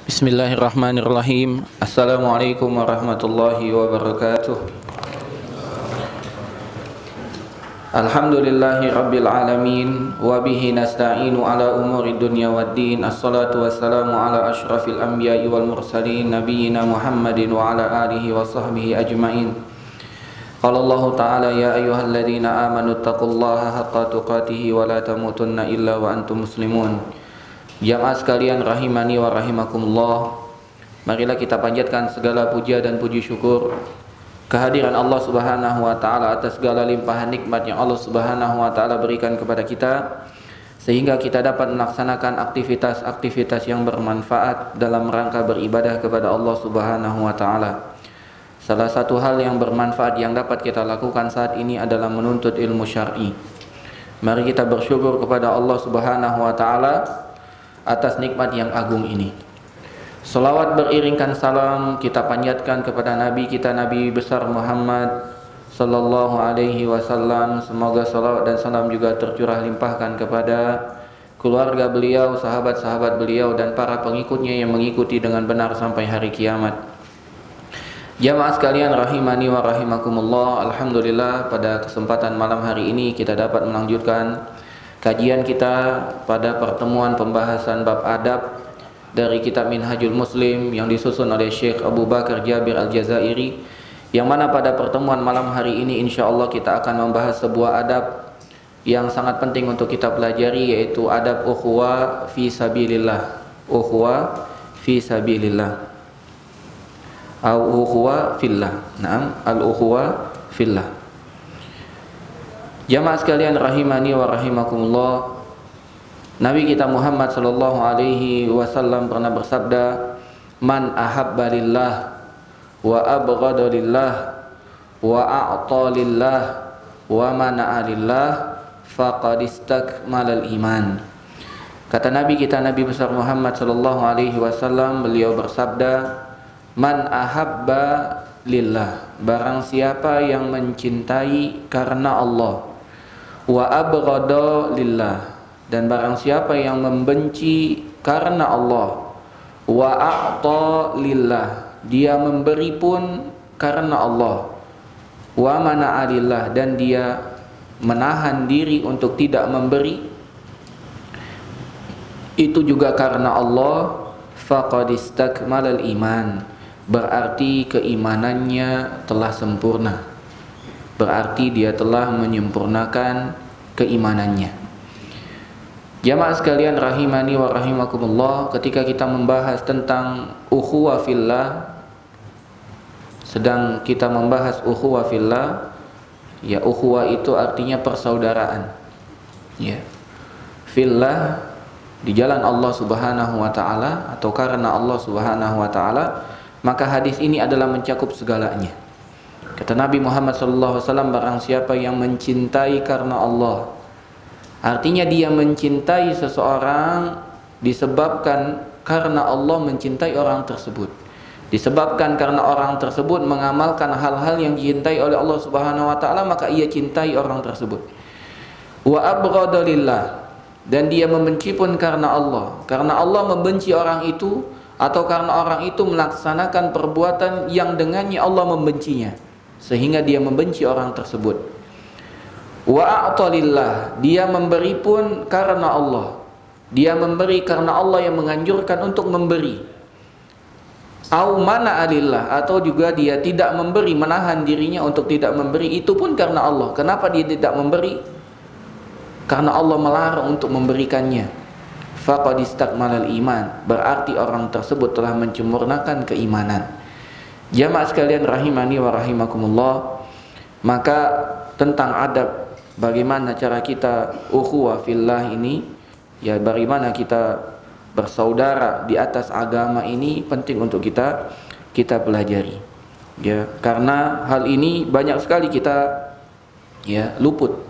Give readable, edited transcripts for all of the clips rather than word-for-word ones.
Bismillahirrahmanirrahim. Assalamualaikum warahmatullahi wabarakatuh. Alhamdulillahi rabbil alamin. Wabihi nasta'inu ala umuri dunya waddin. Assalatu wassalamu ala ashrafil anbiya'i wal mursalin, nabiyyina Muhammadin wa ala alihi wa sahbihi ajma'in. Qala Allah ta'ala ya ayyuhalladzina amanu taqullaha haqqa tuqatihi wa la tamutunna illa wa antum muslimun. Jamaah sekalian rahimani wa rahimakumullah, marilah kita panjatkan segala puja dan puji syukur kehadiran Allah Subhanahu wa taala atas segala limpahan nikmat yang Allah Subhanahu wa taala berikan kepada kita, sehingga kita dapat melaksanakan aktivitas-aktivitas yang bermanfaat dalam rangka beribadah kepada Allah Subhanahu wa taala. Salah satu hal yang bermanfaat yang dapat kita lakukan saat ini adalah menuntut ilmu syar'i. Mari kita bersyukur kepada Allah Subhanahu wa taala atas nikmat yang agung ini. Salawat beriringkan salam kita panjatkan kepada Nabi kita, Nabi besar Muhammad sallallahu alaihi wasallam. Semoga salawat dan salam juga tercurah limpahkan kepada keluarga beliau, sahabat-sahabat beliau, dan para pengikutnya yang mengikuti dengan benar sampai hari kiamat. Jamaah sekalian rahimani wa rahimakumullah, alhamdulillah pada kesempatan malam hari ini kita dapat melanjutkan kajian kita pada pertemuan pembahasan bab adab dari kitab Minhajul Muslim yang disusun oleh Syekh Abu Bakar Jabir Al-Jazairi, yang mana pada pertemuan malam hari ini insyaallah kita akan membahas sebuah adab yang sangat penting untuk kita pelajari, yaitu adab ukhuwah fi sabilillah. Ukhuwah fi sabilillah atau ukhuwah fillah. Naam, al-ukhuwah fillah. Jamaah sekalian rahimani wa rahimakumullah, Nabi kita Muhammad sallallahu alaihi wasallam pernah bersabda, "Man ahabba lillah wa abghada lillah wa a'ta lillah wa mana'a lillah faqad istakmalal iman." Kata Nabi kita, Nabi besar Muhammad sallallahu alaihi wasallam, beliau bersabda, "Man ahabba lillah," barang siapa yang mencintai karena Allah, wa abghada lillah, dan barang siapa yang membenci karena Allah, wa a'ta lillah, dia memberi pun karena Allah, wa mana'a lillah, dan dia menahan diri untuk tidak memberi, itu juga karena Allah, faqad istakmalal iman, berarti keimanannya telah sempurna, berarti dia telah menyempurnakan keimanannya. Jamaah sekalian rahimani wa rahimakumullah, ketika kita membahas tentang ukhuwah fillah, sedang kita membahas ukhuwah fillah, ya ukhuwah itu artinya persaudaraan, ya, fillah di jalan Allah Subhanahu wa taala atau karena Allah Subhanahu wa taala, maka hadis ini adalah mencakup segalanya. Kata Nabi Muhammad sallallahu alaihi wasallam, barang siapa yang mencintai karena Allah, artinya dia mencintai seseorang disebabkan karena Allah mencintai orang tersebut, disebabkan karena orang tersebut mengamalkan hal-hal yang dicintai oleh Allah Subhanahu wa taala, maka ia cintai orang tersebut. Wa abghada lillah, dan dia membenci pun karena Allah membenci orang itu, atau karena orang itu melaksanakan perbuatan yang dengannya Allah membencinya, sehingga dia membenci orang tersebut. Wa a'ta lillah, dia memberi pun karena Allah, dia memberi karena Allah yang menganjurkan untuk memberi. Au mana'a lillah, atau juga dia tidak memberi, menahan dirinya untuk tidak memberi, itu pun karena Allah. Kenapa dia tidak memberi? Karena Allah melarang untuk memberikannya. Faqad istakmalal iman, berarti orang tersebut telah menyempurnakan keimanan. Jamaah sekalian rahimani wa rahimakumullah, maka tentang adab bagaimana cara kita ukhuwah fillah ini, ya bagaimana kita bersaudara di atas agama ini penting untuk kita pelajari. Ya, karena hal ini banyak sekali kita ya luput.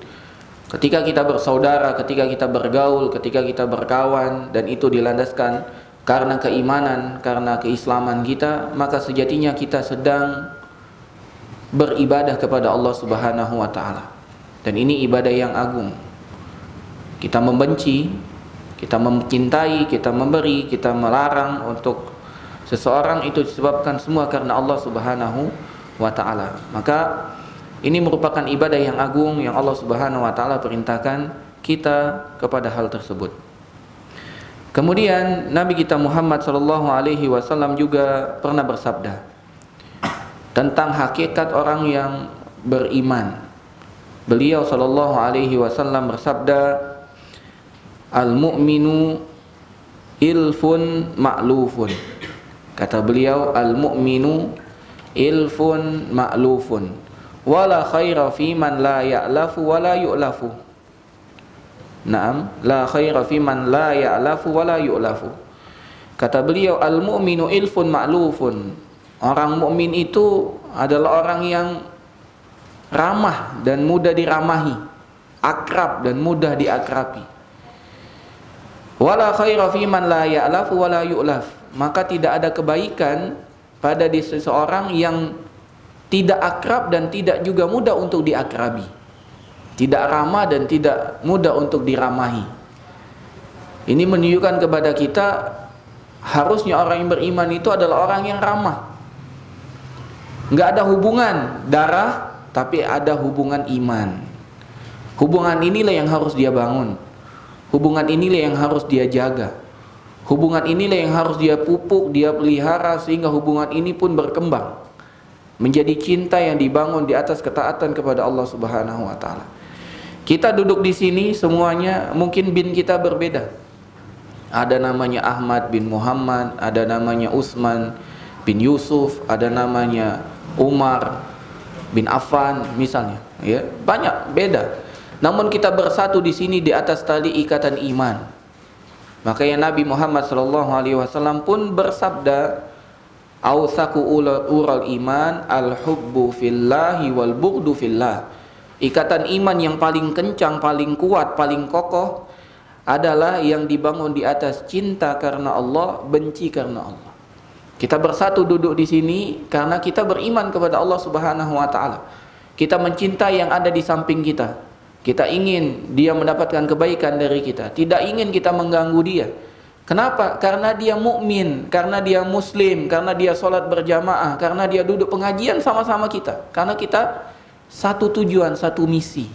Ketika kita bersaudara, ketika kita bergaul, ketika kita berkawan, dan itu dilandaskan karena keimanan, karena keislaman kita, maka sejatinya kita sedang beribadah kepada Allah Subhanahu wa taala. Dan ini ibadah yang agung. Kita membenci, kita mencintai, kita memberi, kita melarang untuk seseorang itu disebabkan semua karena Allah Subhanahu wa taala. Maka ini merupakan ibadah yang agung yang Allah Subhanahu wa taala perintahkan kita kepada hal tersebut. Kemudian Nabi kita Muhammad sallallahu alaihi wasallam juga pernah bersabda tentang hakikat orang yang beriman. Beliau sallallahu alaihi wasallam bersabda, "Al-mu'minu ilfun ma'lufun." Kata beliau, "Al-mu'minu ilfun ma'lufun, wala khaira fi man la ya'lafu wala yu'lafu." Naam, la khaira fi man la ya'lafu wala yu'lafu. Kata beliau, "Al-mu'minu ilfun ma'lufun." Orang mukmin itu adalah orang yang ramah dan mudah diramahi, akrab dan mudah diakrabi. Wala khaira fi man la ya'lafu wala yu'laf. Maka tidak ada kebaikan pada seseorang yang tidak akrab dan tidak juga mudah untuk diakrabi, tidak ramah dan tidak mudah untuk diramahi. Ini menunjukkan kepada kita harusnya orang yang beriman itu adalah orang yang ramah. Nggak ada hubungan darah, tapi ada hubungan iman. Hubungan inilah yang harus dia bangun. Hubungan inilah yang harus dia jaga. Hubungan inilah yang harus dia pupuk, dia pelihara, sehingga hubungan ini pun berkembang menjadi cinta yang dibangun di atas ketaatan kepada Allah Subhanahu wa taala. Kita duduk di sini semuanya mungkin bin kita berbeda. Ada namanya Ahmad bin Muhammad, ada namanya Utsman bin Yusuf, ada namanya Umar bin Affan misalnya, ya. Banyak beda. Namun kita bersatu di sini di atas tali ikatan iman. Makanya Nabi Muhammad SAW pun bersabda, "Awsaku ural iman al-hubbu fillahi wal bughdu fillah." Ikatan iman yang paling kencang, paling kuat, paling kokoh adalah yang dibangun di atas cinta karena Allah, benci karena Allah. Kita bersatu duduk di sini karena kita beriman kepada Allah Subhanahu wa taala. Kita mencintai yang ada di samping kita. Kita ingin dia mendapatkan kebaikan dari kita, tidak ingin kita mengganggu dia. Kenapa? Karena dia mukmin, karena dia muslim, karena dia sholat berjamaah, karena dia duduk pengajian sama-sama kita. Karena kita satu tujuan, satu misi.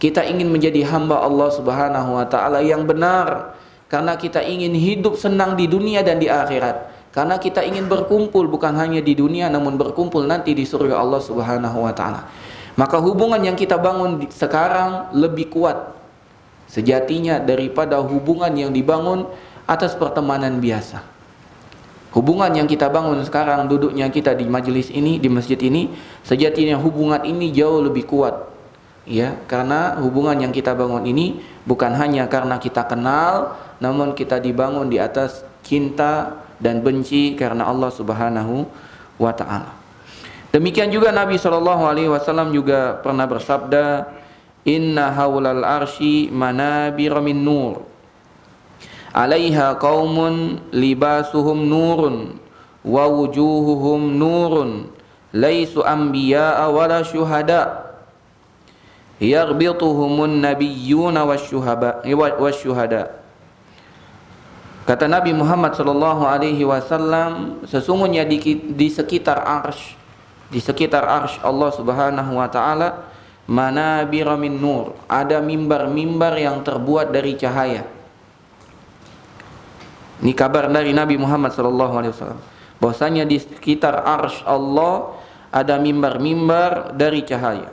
Kita ingin menjadi hamba Allah Subhanahu wa taala yang benar, karena kita ingin hidup senang di dunia dan di akhirat. Karena kita ingin berkumpul bukan hanya di dunia, namun berkumpul nanti di surga Allah Subhanahu wa taala. Maka hubungan yang kita bangun sekarang lebih kuat sejatinya daripada hubungan yang dibangun atas pertemanan biasa. Hubungan yang kita bangun sekarang, duduknya kita di majelis ini, di masjid ini, sejatinya hubungan ini jauh lebih kuat. Ya, karena hubungan yang kita bangun ini bukan hanya karena kita kenal, namun kita dibangun di atas cinta dan benci karena Allah Subhanahu wa taala. Demikian juga Nabi SAW juga pernah bersabda, "Inna haulal arsy manabir min nur, 'alaiha qaumun libasuhum nurun wa wujuhuhum nurun, laisu anbiya'a wala syuhada, yaghbituhumun nabiyyuna wasyuhada." Kata Nabi Muhammad SAW, sesungguhnya di sekitar arsy, di sekitar arsy Allah Subhanahu wa taala, manabir min nur, ada mimbar-mimbar yang terbuat dari cahaya. Ini kabar dari Nabi Muhammad SAW, bahwasanya di sekitar arsy Allah ada mimbar-mimbar dari cahaya.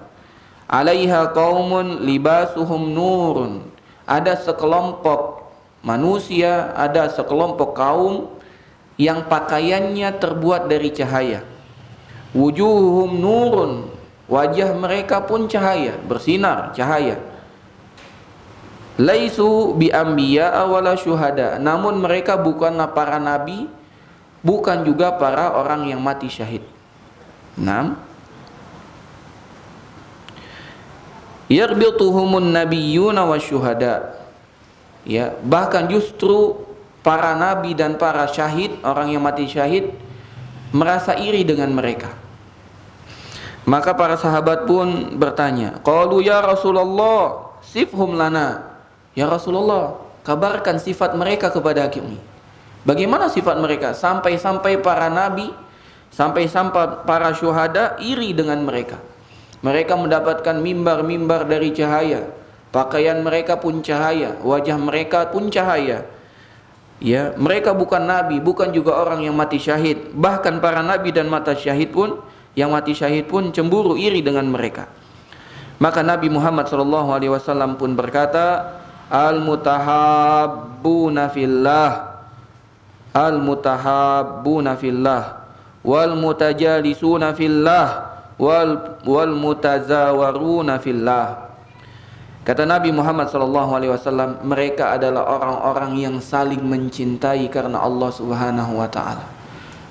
Alaiha qaumun libasuhum nurun, ada sekelompok manusia, ada sekelompok kaum yang pakaiannya terbuat dari cahaya. Wujuhum nurun, wajah mereka pun cahaya, bersinar cahaya. Laisu bi anbiya'a wala syuhada, namun mereka bukanlah para nabi, bukan juga para orang yang mati syahid. 6. Yarbituhumun nabiyyuna wasyuhada. Ya, bahkan justru para nabi dan para syahid, orang yang mati syahid, merasa iri dengan mereka. Maka para sahabat pun bertanya, qalu ya Rasulullah, sifhum lana. Ya Rasulullah, kabarkan sifat mereka kepada kami. Bagaimana sifat mereka? Sampai-sampai para nabi, sampai-sampai para syuhada iri dengan mereka. Mereka mendapatkan mimbar-mimbar dari cahaya, pakaian mereka pun cahaya, wajah mereka pun cahaya. Ya, mereka bukan nabi, bukan juga orang yang mati syahid. Bahkan para nabi dan mati syahid pun, yang mati syahid pun cemburu iri dengan mereka. Maka Nabi Muhammad SAW pun berkata, Al-mutahabbuna fillah, Al-mutahabbuna fillah, wal mutajalisuna fillah, wal mutazawaruna fillah. Kata Nabi Muhammad SAW, mereka adalah orang-orang yang saling mencintai karena Allah Subhanahu wa Ta'ala.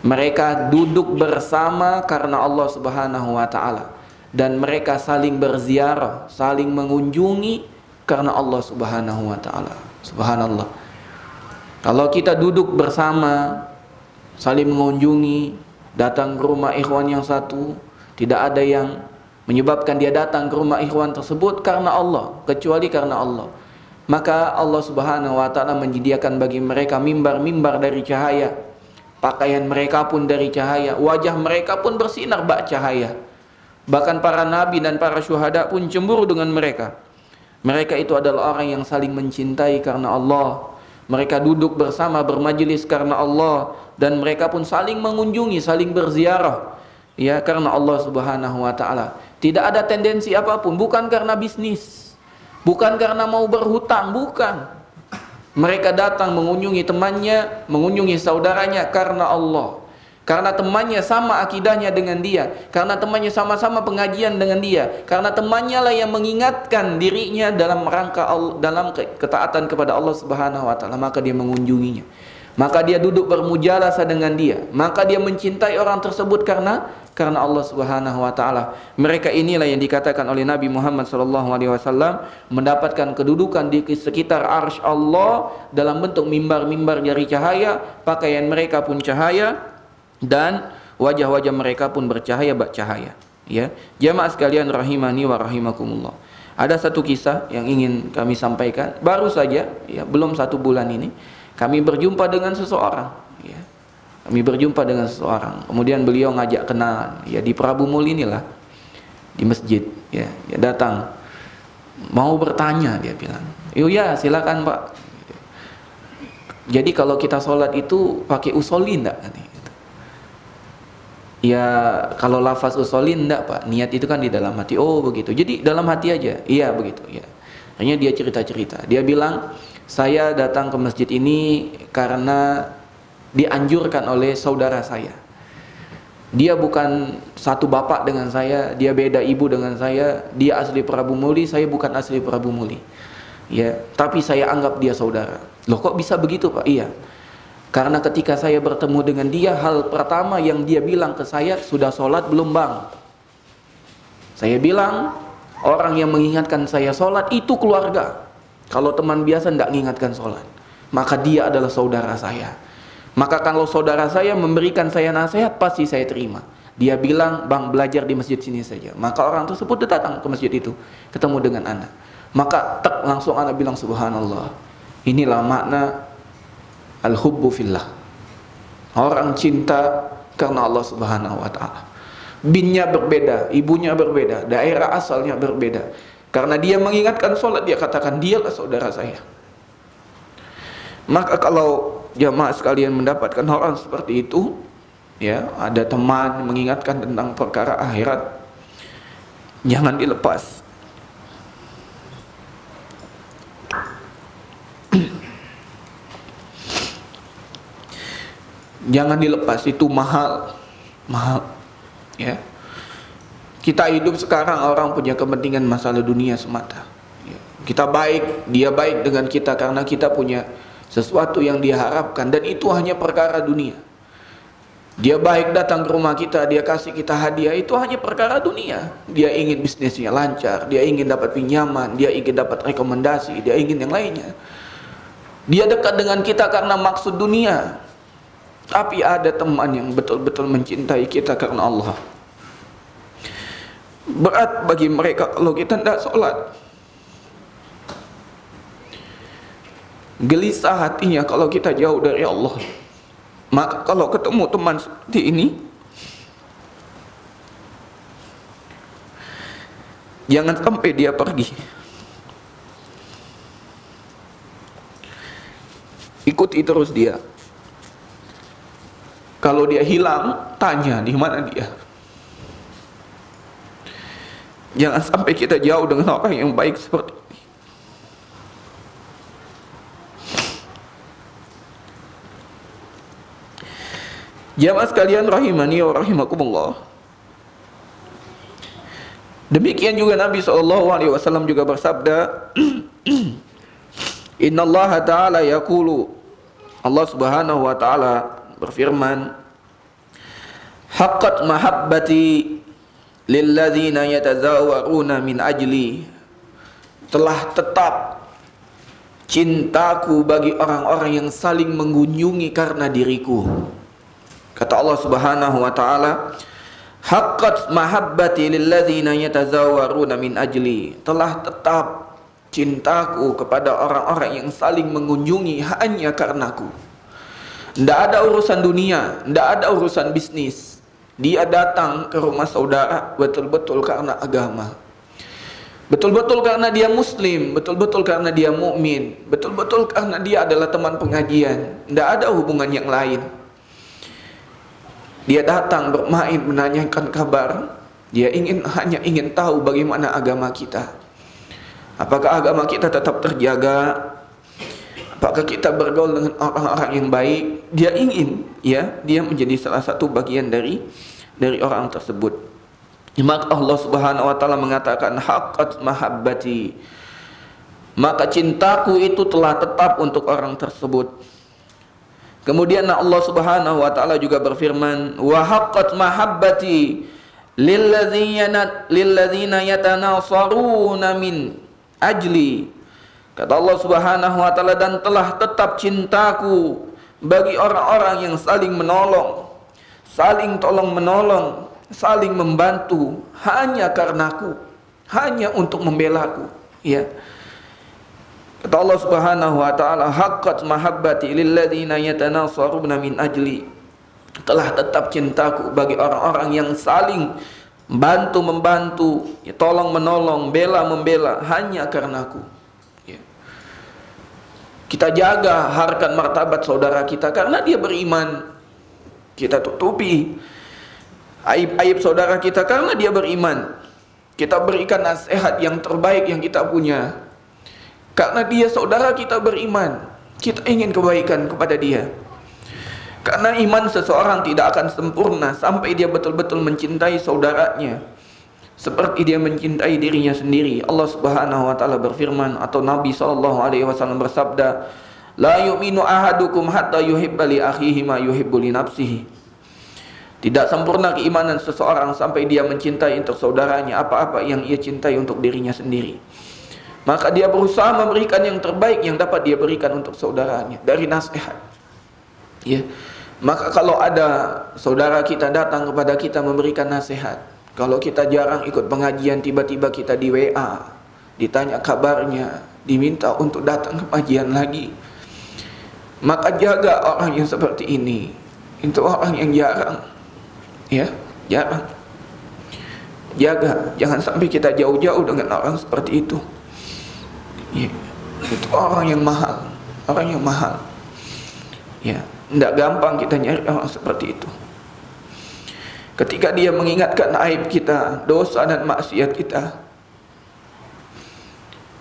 Mereka duduk bersama karena Allah Subhanahu wa Ta'ala, dan mereka saling berziarah, saling mengunjungi karena Allah Subhanahu wa Ta'ala. Subhanallah. Kalau kita duduk bersama, saling mengunjungi, datang ke rumah ikhwan yang satu, tidak ada yang menyebabkan dia datang ke rumah ikhwan tersebut karena Allah, kecuali karena Allah. Maka Allah Subhanahu wa Ta'ala menyediakan bagi mereka mimbar-mimbar dari cahaya, pakaian mereka pun dari cahaya, wajah mereka pun bersinar bak cahaya. Bahkan para nabi dan para syuhada pun cemburu dengan mereka. Mereka itu adalah orang yang saling mencintai karena Allah. Mereka duduk bersama bermajelis karena Allah, dan mereka pun saling mengunjungi, saling berziarah, ya, karena Allah Subhanahu wa Ta'ala. Tidak ada tendensi apapun, bukan karena bisnis, bukan karena mau berhutang, bukan. Mereka datang mengunjungi temannya, mengunjungi saudaranya karena Allah. Karena temannya sama akidahnya dengan dia, karena temannya sama-sama pengajian dengan dia, karena temannya lah yang mengingatkan dirinya dalam rangka dalam ketaatan kepada Allah Subhanahu wa Ta'ala, maka dia mengunjunginya. Maka dia duduk bermujalasah dengan dia, maka dia mencintai orang tersebut karena Allah Subhanahu wa Ta'ala. Mereka inilah yang dikatakan oleh Nabi Muhammad SAW mendapatkan kedudukan di sekitar arsy Allah dalam bentuk mimbar-mimbar dari cahaya, pakaian mereka pun cahaya, dan wajah-wajah mereka pun bercahaya bak cahaya. Ya, jamaah sekalian rahimani wa rahimakumullah. Ada satu kisah yang ingin kami sampaikan. Baru saja, ya, belum 1 bulan ini, kami berjumpa dengan seseorang. Ya, kami berjumpa dengan seseorang. Kemudian beliau ngajak kenalan. Ya, di Prabu Muli inilah, di masjid. Ya, dia datang, mau bertanya, dia bilang. Ya, silakan Pak. Jadi kalau kita sholat itu pakai usolin enggak? Ya, kalau lafaz usolin enggak Pak, niat itu kan di dalam hati. Oh begitu, jadi dalam hati aja. Iya begitu ya. Hanya dia cerita-cerita. Dia bilang, saya datang ke masjid ini karena dianjurkan oleh saudara saya. Dia bukan satu bapak dengan saya, dia beda ibu dengan saya. Dia asli Prabu Muli, saya bukan asli Prabu Muli. Ya, tapi saya anggap dia saudara. Loh kok bisa begitu Pak? Iya. Karena ketika saya bertemu dengan dia, hal pertama yang dia bilang ke saya, sudah sholat belum bang? Saya bilang, orang yang mengingatkan saya sholat itu keluarga. Kalau teman biasa tidak mengingatkan sholat, maka dia adalah saudara saya. Maka kalau saudara saya memberikan saya nasihat, pasti saya terima. Dia bilang, bang belajar di masjid sini saja. Maka orang tersebut datang ke masjid itu, ketemu dengan anak. Maka langsung anak bilang, subhanallah, inilah makna al-hubbu fillah. Orang cinta karena Allah Subhanahu wa Ta'ala. Binnya berbeda, ibunya berbeda, daerah asalnya berbeda. Karena dia mengingatkan sholat, dia katakan dialah saudara saya. Maka kalau jamaah sekalian mendapatkan orang seperti itu, ya, ada teman mengingatkan tentang perkara akhirat, jangan dilepas. Jangan dilepas, itu mahal, ya. Kita hidup sekarang, orang punya kepentingan masalah dunia semata. Ya. Kita baik, dia baik dengan kita karena kita punya sesuatu yang dia harapkan, dan itu hanya perkara dunia. Dia baik datang ke rumah kita, dia kasih kita hadiah, itu hanya perkara dunia. Dia ingin bisnisnya lancar, dia ingin dapat pinjaman, dia ingin dapat rekomendasi, dia ingin yang lainnya. Dia dekat dengan kita karena maksud dunia. Tapi ada teman yang betul-betul mencintai kita karena Allah. Berat bagi mereka kalau kita tidak sholat. Gelisah hatinya kalau kita jauh dari Allah. Maka kalau ketemu teman seperti ini, jangan sampai dia pergi. Ikuti terus dia. Kalau dia hilang, tanya di mana dia. Jangan sampai kita jauh dengan orang yang baik seperti ini. Jamaah sekalian rahimani wa rahimakumullah. Demikian juga Nabi SAW juga bersabda, Inna Allah Ta'ala yaqulu, Allah Subhanahu wa Ta'ala berfirman, haqqat mahabbati lilladzina yatazawaruna min ajli, telah tetap cintaku bagi orang-orang yang saling mengunjungi karena diriku. Kata Allah Subhanahu wa Ta'ala, haqqat mahabbati lilladzina yatazawaruna min ajli, telah tetap cintaku kepada orang-orang yang saling mengunjungi hanya karenaku. Tidak ada urusan dunia, tidak ada urusan bisnis. Dia datang ke rumah saudara betul-betul karena agama, betul-betul karena dia muslim, betul-betul karena dia mukmin, betul-betul karena dia adalah teman pengajian. Tidak ada hubungan yang lain. Dia datang bermain, menanyakan kabar. Dia hanya ingin tahu bagaimana agama kita. Apakah agama kita tetap terjaga? Apakah kita bergaul dengan orang-orang yang baik? Dia ingin, dia menjadi salah satu bagian dari orang tersebut. Maka Allah Subhanahu wa Ta'ala mengatakan, haqqat mahabbati, maka cintaku itu telah tetap untuk orang tersebut. Kemudian Allah Subhanahu wa Ta'ala juga berfirman, wa haqqat mahabbati lilladzina yatanasaruna min ajli. Kata Allah Subhanahu wa Ta'ala, dan telah tetap cintaku bagi orang-orang yang saling menolong, saling tolong menolong, saling membantu hanya karenaku, hanya untuk membelaku. Ya. Kata Allah Subhanahu wa Ta'ala, haqqat mahabbati lilladzina yatanasaruna min ajli, telah tetap cintaku bagi orang-orang yang saling bantu-membantu, tolong menolong, bela-membela hanya karenaku. Ya. Kita jaga harkat martabat saudara kita karena dia beriman. Kita tutupi aib-aib saudara kita karena dia beriman. Kita berikan nasihat yang terbaik yang kita punya karena dia saudara kita beriman. Kita ingin kebaikan kepada dia. Karena iman seseorang tidak akan sempurna sampai dia betul-betul mencintai saudaranya seperti dia mencintai dirinya sendiri. Allah Subhanahu wa Ta'ala berfirman, atau Nabi SAW bersabda, la yu'minu ahadukum hatta yuhibba li akhihi ma yuhibbu li nafsihi. Tidak sempurna keimanan seseorang sampai dia mencintai untuk saudaranya apa-apa yang ia cintai untuk dirinya sendiri. Maka dia berusaha memberikan yang terbaik yang dapat dia berikan untuk saudaranya dari nasihat. Ya. Maka kalau ada saudara kita datang kepada kita memberikan nasihat, kalau kita jarang ikut pengajian, tiba-tiba kita di WA, ditanya kabarnya, diminta untuk datang ke pengajian lagi, maka jaga orang yang seperti ini. Itu orang yang jarang, ya, jarang. Jaga, jangan sampai kita jauh-jauh dengan orang seperti itu. Ya, itu orang yang mahal, orang yang mahal. Ya. Tidak gampang kita nyari orang seperti itu. Ketika dia mengingatkan aib kita, dosa dan maksiat kita,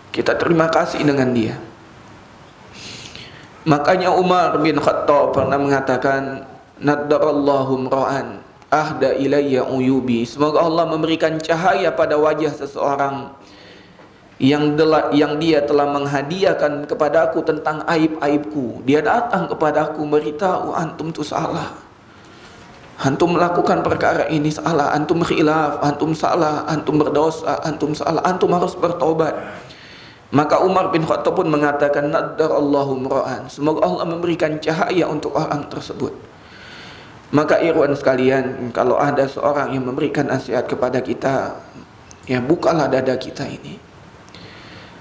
kita terima kasih dengan dia. Makanya Umar bin Khattab pernah mengatakan, naddarallahu mra'an ahda ilayya uyubi. Semoga Allah memberikan cahaya pada wajah seseorang yang dia telah menghadiahkan kepadaku tentang aib-aibku. Dia datang kepadaku beritahu, antum tu salah, antum melakukan perkara ini salah, antum khilaf, antum salah, antum berdosa, antum salah, antum harus bertobat. Maka Umar bin Khattab pun mengatakan, naddarallahu mra'an, semoga Allah memberikan cahaya untuk orang tersebut. Maka ikhwan sekalian, kalau ada seorang yang memberikan nasihat kepada kita, ya bukalah dada kita ini.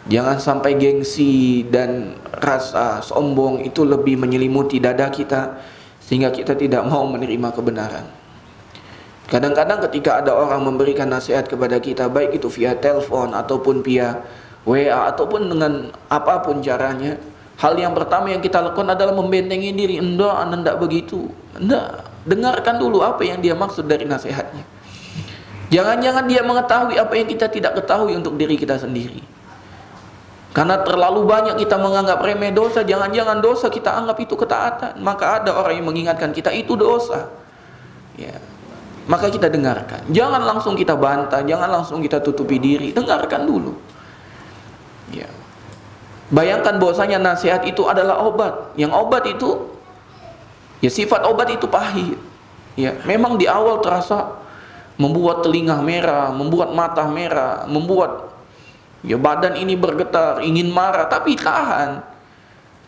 Jangan sampai gengsi dan rasa sombong itu lebih menyelimuti dada kita sehingga kita tidak mau menerima kebenaran. Kadang-kadang ketika ada orang memberikan nasihat kepada kita, baik itu via telepon ataupun via WA ataupun dengan apapun caranya, hal yang pertama yang kita lakukan adalah membentengi diri. Enggak begitu. Enggak. Dengarkan dulu apa yang dia maksud dari nasihatnya. Jangan-jangan dia mengetahui apa yang kita tidak ketahui untuk diri kita sendiri. Karena terlalu banyak kita menganggap remeh dosa, jangan-jangan dosa kita anggap itu ketaatan. Maka ada orang yang mengingatkan kita itu dosa. Ya. Maka kita dengarkan. Jangan langsung kita bantah, jangan langsung kita tutupi diri. Dengarkan dulu. Ya. Bayangkan bahwasanya nasihat itu adalah obat. Yang obat itu, ya sifat obat itu pahit. Ya, memang di awal terasa membuat telinga merah, membuat mata merah, membuat ya badan ini bergetar, ingin marah, tapi tahan.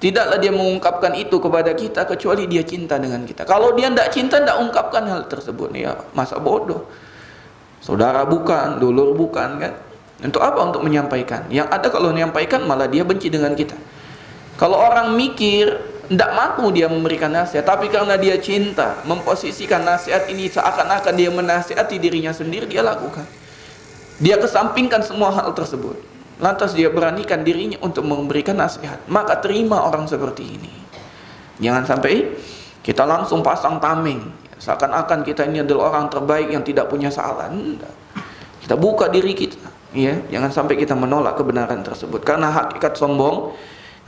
Tidaklah dia mengungkapkan itu kepada kita kecuali dia cinta dengan kita. Kalau dia tidak cinta, tidak ungkapkan hal tersebut. Ya, masa bodoh. Saudara bukan, dulur bukan, kan? Untuk apa? Untuk menyampaikan. Yang ada kalau menyampaikan malah dia benci dengan kita. Kalau orang mikir, tidak mampu dia memberikan nasihat, tapi karena dia cinta, memposisikan nasihat ini seakan-akan dia menasihati dirinya sendiri, dia lakukan. Dia kesampingkan semua hal tersebut. Lantas dia beranikan dirinya untuk memberikan nasihat. Maka terima orang seperti ini. Jangan sampai kita langsung pasang tameng, seakan-akan kita ini adalah orang terbaik yang tidak punya salah. Kita buka diri kita, ya. Jangan sampai kita menolak kebenaran tersebut. Karena hakikat sombong,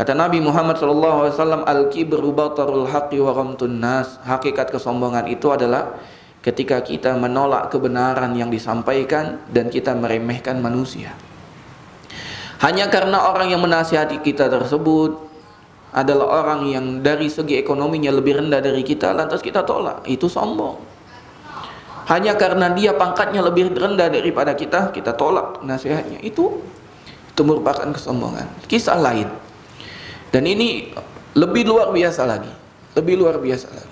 kata Nabi Muhammad SAW, al-kibru batarul haqqi wa ghamtun nas. Hakikat kesombongan itu adalah ketika kita menolak kebenaran yang disampaikan dan kita meremehkan manusia. Hanya karena orang yang menasihati kita tersebut adalah orang yang dari segi ekonominya lebih rendah dari kita, lantas kita tolak. Itu sombong. Hanya karena dia pangkatnya lebih rendah daripada kita, kita tolak nasihatnya. Itu merupakan kesombongan. Kisah lain. Dan ini lebih luar biasa lagi. Lebih luar biasa lagi.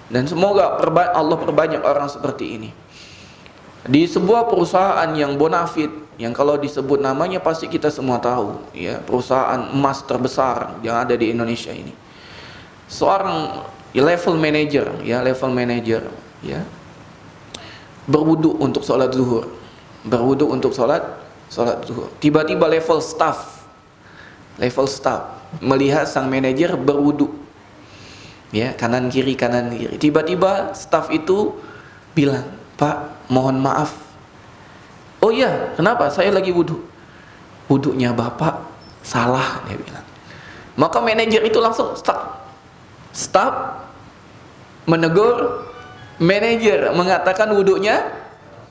Dan semoga Allah perbanyak orang seperti ini. Di sebuah perusahaan yang bonafit, yang kalau disebut namanya pasti kita semua tahu, ya, perusahaan emas terbesar yang ada di Indonesia ini. Seorang level manager, ya, ya, berwudu untuk sholat zuhur, zuhur. Tiba-tiba level staff melihat sang manajer berwudu, ya, kanan kiri. Tiba-tiba staff itu bilang, "Pak, mohon maaf." "Oh iya, kenapa? Saya lagi wudu." "Wudunya Bapak salah," dia bilang. Maka manajer itu langsung stop, menegur manajer, mengatakan wudunya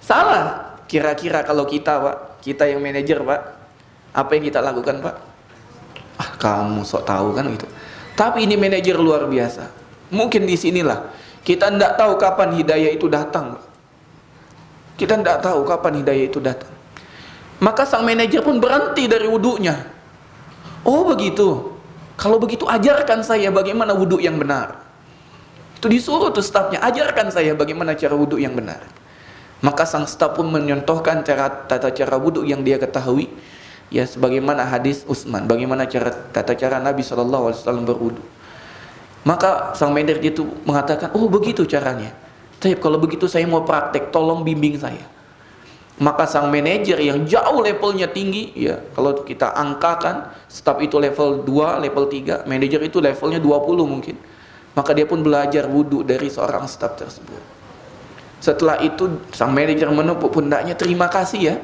salah. Kira-kira kalau kita, Pak, kita yang manajer, Pak, apa yang kita lakukan, Pak? "Ah, kamu sok tahu kan," gitu. Tapi ini manajer luar biasa. Mungkin disinilah kita tidak tahu kapan hidayah itu datang, Pak. Kita tidak tahu kapan hidayah itu datang. Maka sang manajer pun berhenti dari wudunya. "Oh begitu. Kalau begitu ajarkan saya bagaimana wudu yang benar." Itu disuruh tuh stafnya, ajarkan saya bagaimana cara wudu yang benar. Maka sang staf pun menyontohkan tata cara wudu yang dia ketahui, ya, sebagaimana hadis Utsman, bagaimana tata cara Nabi SAW berwudu. Maka sang manajer itu mengatakan, "Oh begitu caranya. Tapi kalau begitu saya mau praktek, tolong bimbing saya." Maka sang manajer yang jauh levelnya tinggi, ya, kalau kita angkakan, staf itu level 2, level 3, manajer itu levelnya 20 mungkin. Maka dia pun belajar wudu dari seorang staf tersebut. Setelah itu sang manajer menepuk pundaknya, "Terima kasih ya.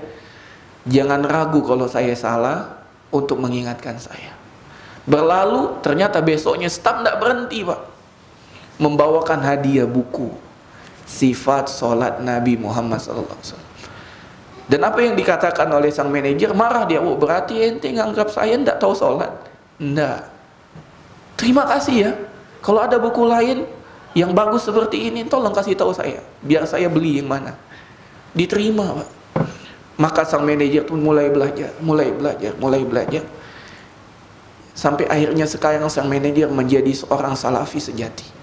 Jangan ragu kalau saya salah untuk mengingatkan saya." Berlalu, ternyata besoknya staf tidak berhenti, Pak, membawakan hadiah buku Sifat Sholat Nabi Muhammad SAW. Dan apa yang dikatakan oleh sang manajer, marah dia, "Oh berarti ente nganggap saya tidak tahu sholat?" "Enggak." "Terima kasih ya. Kalau ada buku lain yang bagus seperti ini, tolong kasih tahu saya, biar saya beli yang mana." Diterima, Pak. Maka sang manajer pun mulai belajar. Sampai akhirnya sekarang sang manajer menjadi seorang salafi sejati.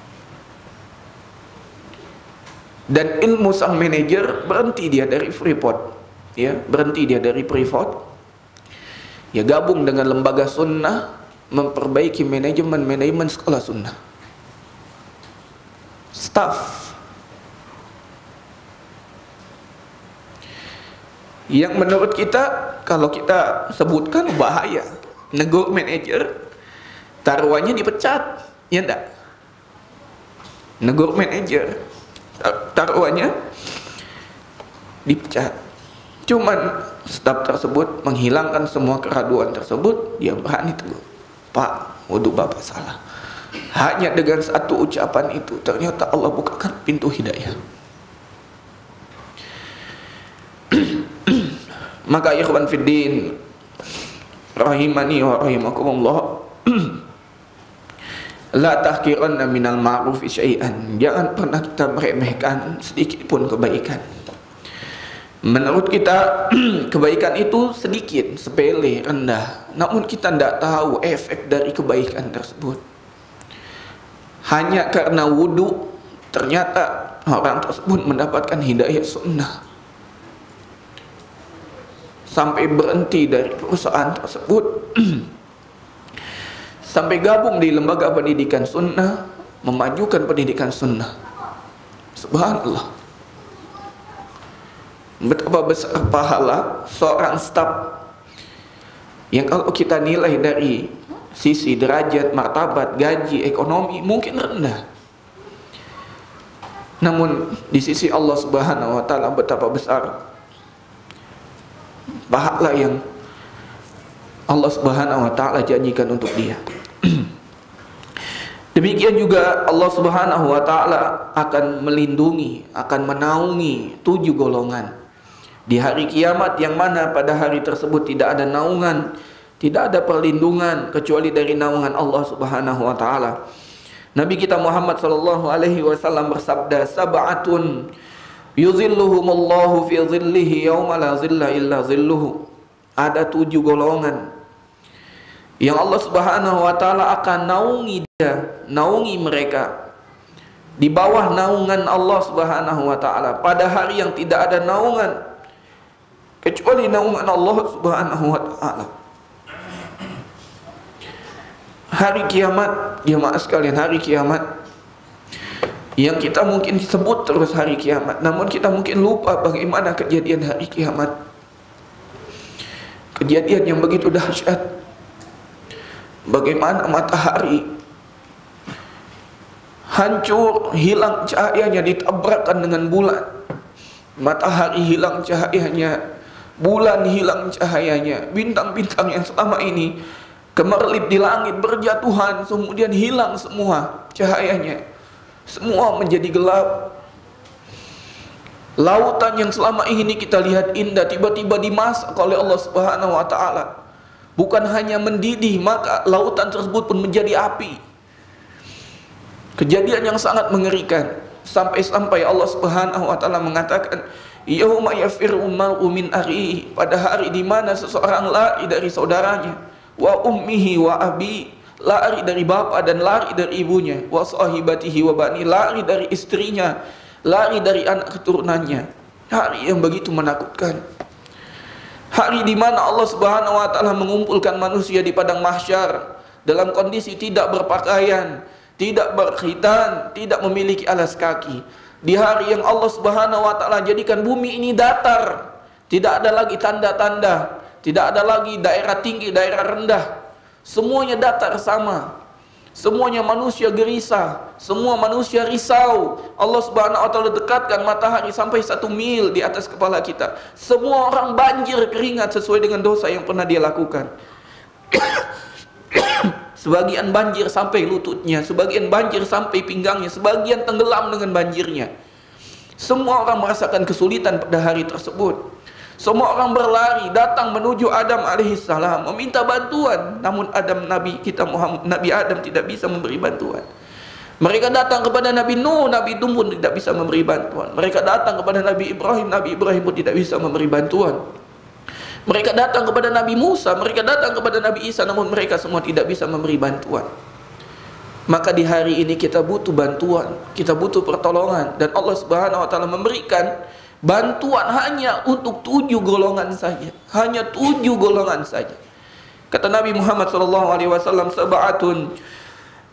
Dan ilmu sang manajer berhenti dia dari Freeport, ya, ya, gabung dengan lembaga sunnah, memperbaiki manajemen sekolah sunnah. staf yang menurut kita kalau kita sebutkan bahaya. Negur manajer, taruhannya dipecat, ya enggak? Negur manajer, taruhannya dipecat. Cuman staf tersebut menghilangkan semua keraguan tersebut, dia berani tegur, Pak, wudu Bapak salah. Hanya dengan satu ucapan itu ternyata Allah bukakan pintu hidayah. Maka ikhwan fiddin rahimani wa rahimakumullah, la tahqiranna minal ma'ruf syai'an. Jangan pernah kita meremehkan sedikit pun kebaikan. Menurut kita kebaikan itu sedikit, sepele, rendah. Namun kita tidak tahu efek dari kebaikan tersebut. Hanya karena wudu ternyata orang tersebut mendapatkan hidayah sunnah. Sampai berhenti dari perusahaan tersebut, sampai gabung di lembaga pendidikan sunnah, memajukan pendidikan sunnah. Subhanallah, betapa besar pahala seorang staf yang kalau kita nilai dari sisi derajat, martabat, gaji, ekonomi mungkin rendah, namun di sisi Allah Subhanahu wa taala betapa besar pahala yang Allah Subhanahu wa taala janjikan untuk dia. Demikian juga Allah Subhanahu wa taala akan melindungi, akan menaungi 7 golongan di hari kiamat, yang mana pada hari tersebut tidak ada naungan, tidak ada perlindungan kecuali dari naungan Allah Subhanahu wa taala. Nabi kita Muhammad sallallahu alaihi wasallam bersabda, sab'atun yuzilluhumullahu fi zillihi yauma la zilla illa zilluhu. Ada 7 golongan yang Allah Subhanahu wa taala akan naungi dia, naungi mereka di bawah naungan Allah Subhanahu wa taala pada hari yang tidak ada naungan kecuali naungan Allah Subhanahu wa taala. Hari kiamat, jemaah sekalian, hari kiamat yang kita mungkin disebut terus hari kiamat, namun kita mungkin lupa bagaimana kejadian hari kiamat. Kejadian yang begitu dahsyat. Bagaimana matahari hancur, hilang cahayanya, ditabrakkan dengan bulan. Matahari hilang cahayanya, bulan hilang cahayanya, bintang-bintang yang selama ini kemerlip di langit berjatuhan, kemudian hilang semua cahayanya. Semua menjadi gelap. Lautan yang selama ini kita lihat indah tiba-tiba dimasak oleh Allah Subhanahu wa taala. Bukan hanya mendidih, maka lautan tersebut pun menjadi api. Kejadian yang sangat mengerikan. Sampai-sampai Allah Subhanahu wa taala mengatakan, yauma yafirru mar'u min akhihi, pada hari di mana seseorang lari dari saudaranya, wa ummihi wa abi, lari dari bapak dan lari dari ibunya, wa sahibatihi wa bani, lari dari istrinya, lari dari anak keturunannya. Hari yang begitu menakutkan. Hari di mana Allah Subhanahu wa taala mengumpulkan manusia di padang mahsyar dalam kondisi tidak berpakaian, tidak berkhitan, tidak memiliki alas kaki. Di hari yang Allah Subhanahu wa taala jadikan bumi ini datar, tidak ada lagi tanda-tanda, tidak ada lagi daerah tinggi, daerah rendah. Semuanya datar sama. Semuanya manusia gerisah, semua manusia risau. Allah Subhanahu wa taala dekatkan matahari sampai 1 mil di atas kepala kita. Semua orang banjir keringat sesuai dengan dosa yang pernah dia lakukan. Sebagian banjir sampai lututnya, sebagian banjir sampai pinggangnya, sebagian tenggelam dengan banjirnya. Semua orang merasakan kesulitan pada hari tersebut. Semua orang berlari datang menuju Adam alaihissalam meminta bantuan, namun Nabi kita Muhammad, Nabi Adam tidak bisa memberi bantuan. Mereka datang kepada Nabi Nuh, Nabi Nuh pun tidak bisa memberi bantuan. Mereka datang kepada Nabi Ibrahim pun tidak bisa memberi bantuan. Mereka datang kepada Nabi Musa, mereka datang kepada Nabi Isa, namun mereka semua tidak bisa memberi bantuan. Maka di hari ini kita butuh bantuan, kita butuh pertolongan, dan Allah Subhanahu wa taala memberikan bantuan hanya untuk 7 golongan saja. Hanya 7 golongan saja. Kata Nabi Muhammad SAW, sab'atun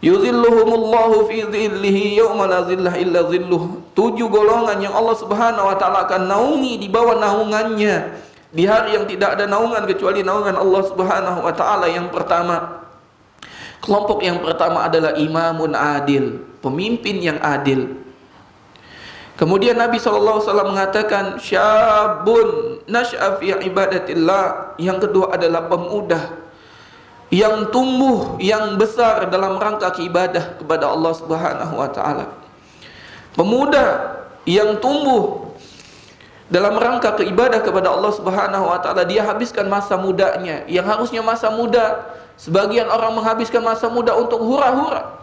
Yuzilluhumullahu fi dhillihi yawma la dhilla illa dhilluh. 7 golongan yang Allah Subhanahu wa taala akan naungi di bawah naungannya di hari yang tidak ada naungan kecuali naungan Allah Subhanahu wa taala. Yang pertama, kelompok yang pertama adalah imamun adil, pemimpin yang adil. Kemudian Nabi SAW mengatakan syabun nas'a fi ibadatillah. Yang kedua adalah pemuda yang tumbuh, yang besar dalam rangka ibadah kepada Allah Subhanahu wa taala. Pemuda yang tumbuh dalam rangka ibadah kepada Allah Subhanahu wa taala, dia habiskan masa mudanya. Yang harusnya masa muda, sebagian orang menghabiskan masa muda untuk hura-hura.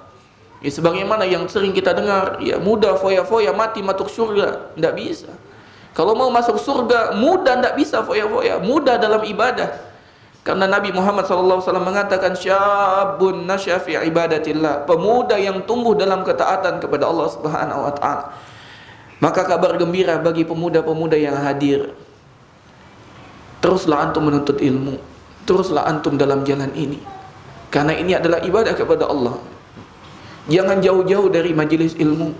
Ya, sebagaimana yang sering kita dengar, ya muda foya-foya mati masuk surga. Tidak bisa. Kalau mau masuk surga, muda tidak bisa foya-foya, muda dalam ibadah. Karena Nabi Muhammad SAW mengatakan syabun nasya fi ibadatillah, pemuda yang tumbuh dalam ketaatan kepada Allah Subhanahu wa taala. Maka kabar gembira bagi pemuda-pemuda yang hadir, teruslah antum menuntut ilmu, teruslah antum dalam jalan ini, karena ini adalah ibadah kepada Allah. Jangan jauh-jauh dari majelis ilmu,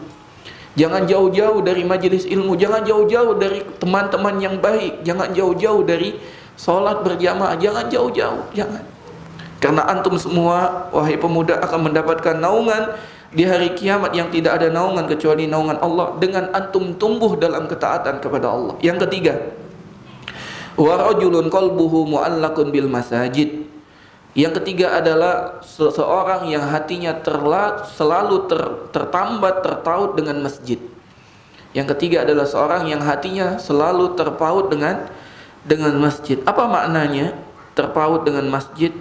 jangan jauh-jauh dari majelis ilmu, jangan jauh-jauh dari teman-teman yang baik, jangan jauh-jauh dari sholat berjamaah, jangan jauh-jauh, jangan. Karena antum semua, wahai pemuda, akan mendapatkan naungan di hari kiamat yang tidak ada naungan kecuali naungan Allah, dengan antum tumbuh dalam ketaatan kepada Allah. Yang ketiga, wa rajulun qalbuhu mu'allaqun bil masajid. Yang ketiga adalah seseorang yang hatinya selalu tertambat, tertaut dengan masjid. Yang ketiga adalah seorang yang hatinya selalu terpaut dengan masjid. Apa maknanya terpaut dengan masjid,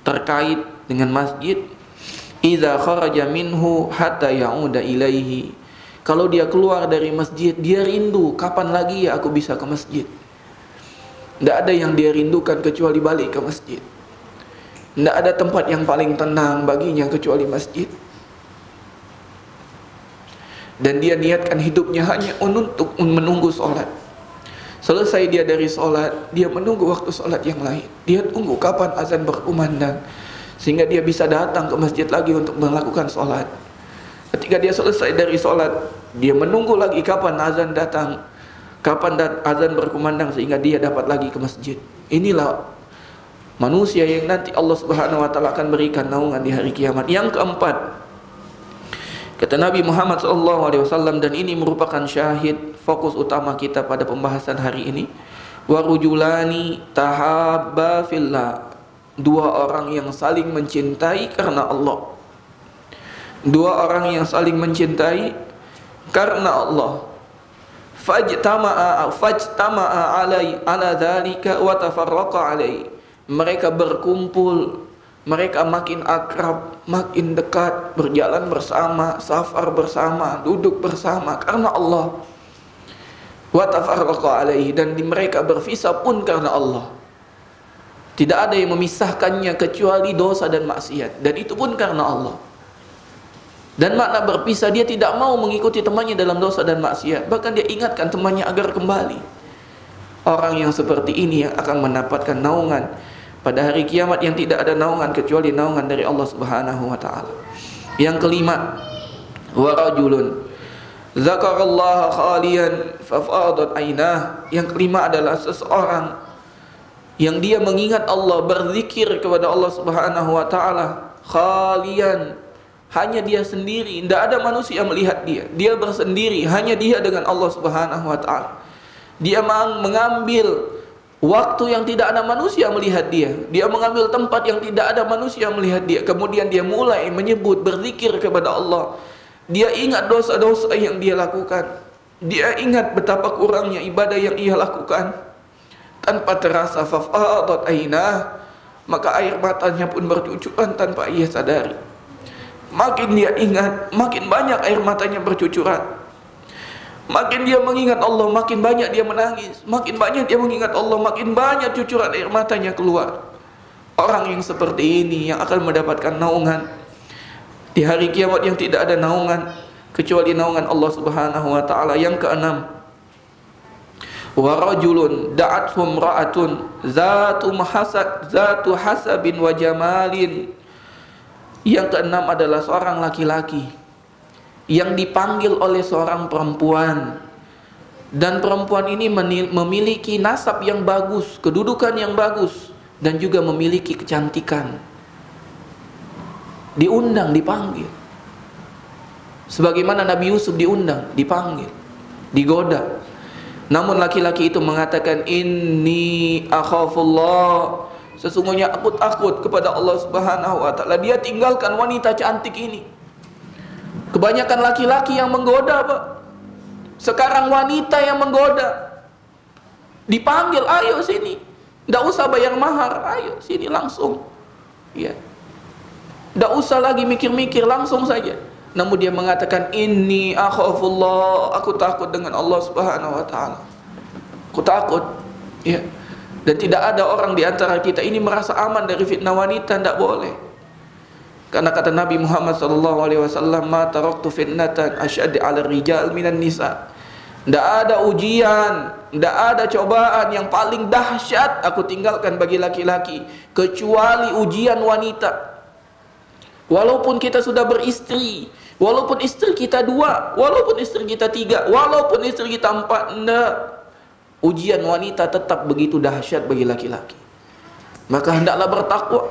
terkait dengan masjid? Idza kharaja minhu hatta ya'uda ilaihi. Kalau dia keluar dari masjid, dia rindu, kapan lagi ya aku bisa ke masjid. Tidak ada yang dia rindukan kecuali balik ke masjid. Tidak ada tempat yang paling tenang baginya kecuali masjid. Dan dia niatkan hidupnya hanya untuk menunggu sholat. Selesai dia dari sholat, dia menunggu waktu sholat yang lain. Dia tunggu kapan azan berkumandang, sehingga dia bisa datang ke masjid lagi untuk melakukan sholat. Ketika dia selesai dari sholat, dia menunggu lagi kapan azan datang, kapan azan berkumandang, sehingga dia dapat lagi ke masjid. Inilah manusia yang nanti Allah Subhanahu wa taala akan berikan naungan di hari kiamat. Yang keempat, kata Nabi Muhammad SAW, dan ini merupakan syahid fokus utama kita pada pembahasan hari ini, warujulani tahabba fillah, 2 orang yang saling mencintai karena Allah. 2 orang yang saling mencintai karena Allah. Fajtama'a ala dzalika wa tafarraqa alaihi. Mereka berkumpul, mereka makin akrab, makin dekat, berjalan bersama, safar bersama, duduk bersama karena Allah. Wa tafarraqa alaihi, dan mereka berpisah pun karena Allah. Tidak ada yang memisahkannya kecuali dosa dan maksiat, dan itu pun karena Allah. Dan makna berpisah, dia tidak mau mengikuti temannya dalam dosa dan maksiat, bahkan dia ingatkan temannya agar kembali. Orang yang seperti ini yang akan mendapatkan naungan pada hari kiamat yang tidak ada naungan kecuali naungan dari Allah Subhanahu wa taala. Yang kelima, wa rajulun dzakarallaha khalian fafadat ainah. Yang kelima adalah seseorang yang dia mengingat Allah, berzikir kepada Allah Subhanahu wa taala khalian, hanya dia sendiri, tidak ada manusia melihat dia. Dia bersendiri, hanya dia dengan Allah Subhanahu wa taala. Dia mengambil waktu yang tidak ada manusia melihat dia. Dia mengambil tempat yang tidak ada manusia melihat dia. Kemudian dia mulai menyebut, berzikir kepada Allah. Dia ingat dosa-dosa yang dia lakukan. Dia ingat betapa kurangnya ibadah yang ia lakukan. Tanpa terasa fafadat ainah, maka air matanya pun bercucuran tanpa ia sadari. Makin dia ingat, makin banyak air matanya bercucuran. Makin dia mengingat Allah, makin banyak dia menangis. Makin banyak dia mengingat Allah, makin banyak cucuran air matanya keluar. Orang yang seperti ini yang akan mendapatkan naungan di hari kiamat yang tidak ada naungan kecuali naungan Allah Subhanahu wa taala. Yang keenam, wa rajulun da'athu imra'atun zatu hasabin wa jamalin Yang keenam adalah seorang laki-laki yang dipanggil oleh seorang perempuan, dan perempuan ini memiliki nasab yang bagus, kedudukan yang bagus, dan juga memiliki kecantikan. Diundang, dipanggil. Sebagaimana Nabi Yusuf diundang, dipanggil, digoda. Namun laki-laki itu mengatakan, inni akhafullah, sesungguhnya aku takut kepada Allah Subhanahu wa ta'ala. Dia tinggalkan wanita cantik ini. Kebanyakan laki-laki yang menggoda, Pak. Sekarang wanita yang menggoda. Dipanggil, ayo sini. Tidak usah bayar mahar, ayo sini langsung. Ya. Tidak usah lagi mikir-mikir, langsung saja. Namun dia mengatakan, inni akhafullah, aku takut dengan Allah Subhanahu wa ta'ala. Aku takut. Ya. Dan tidak ada orang di antara kita ini merasa aman dari fitnah wanita, tidak boleh. Karena kata Nabi Muhammad SAW, ma taraktu fitnatan asyaddi 'ala rijal minan nisa. Tidak ada ujian, tidak ada cobaan yang paling dahsyat aku tinggalkan bagi laki-laki kecuali ujian wanita. Walaupun kita sudah beristri, walaupun istri kita 2, walaupun istri kita 3, walaupun istri kita 4, enggak. Ujian wanita tetap begitu dahsyat bagi laki-laki. Maka hendaklah bertakwa.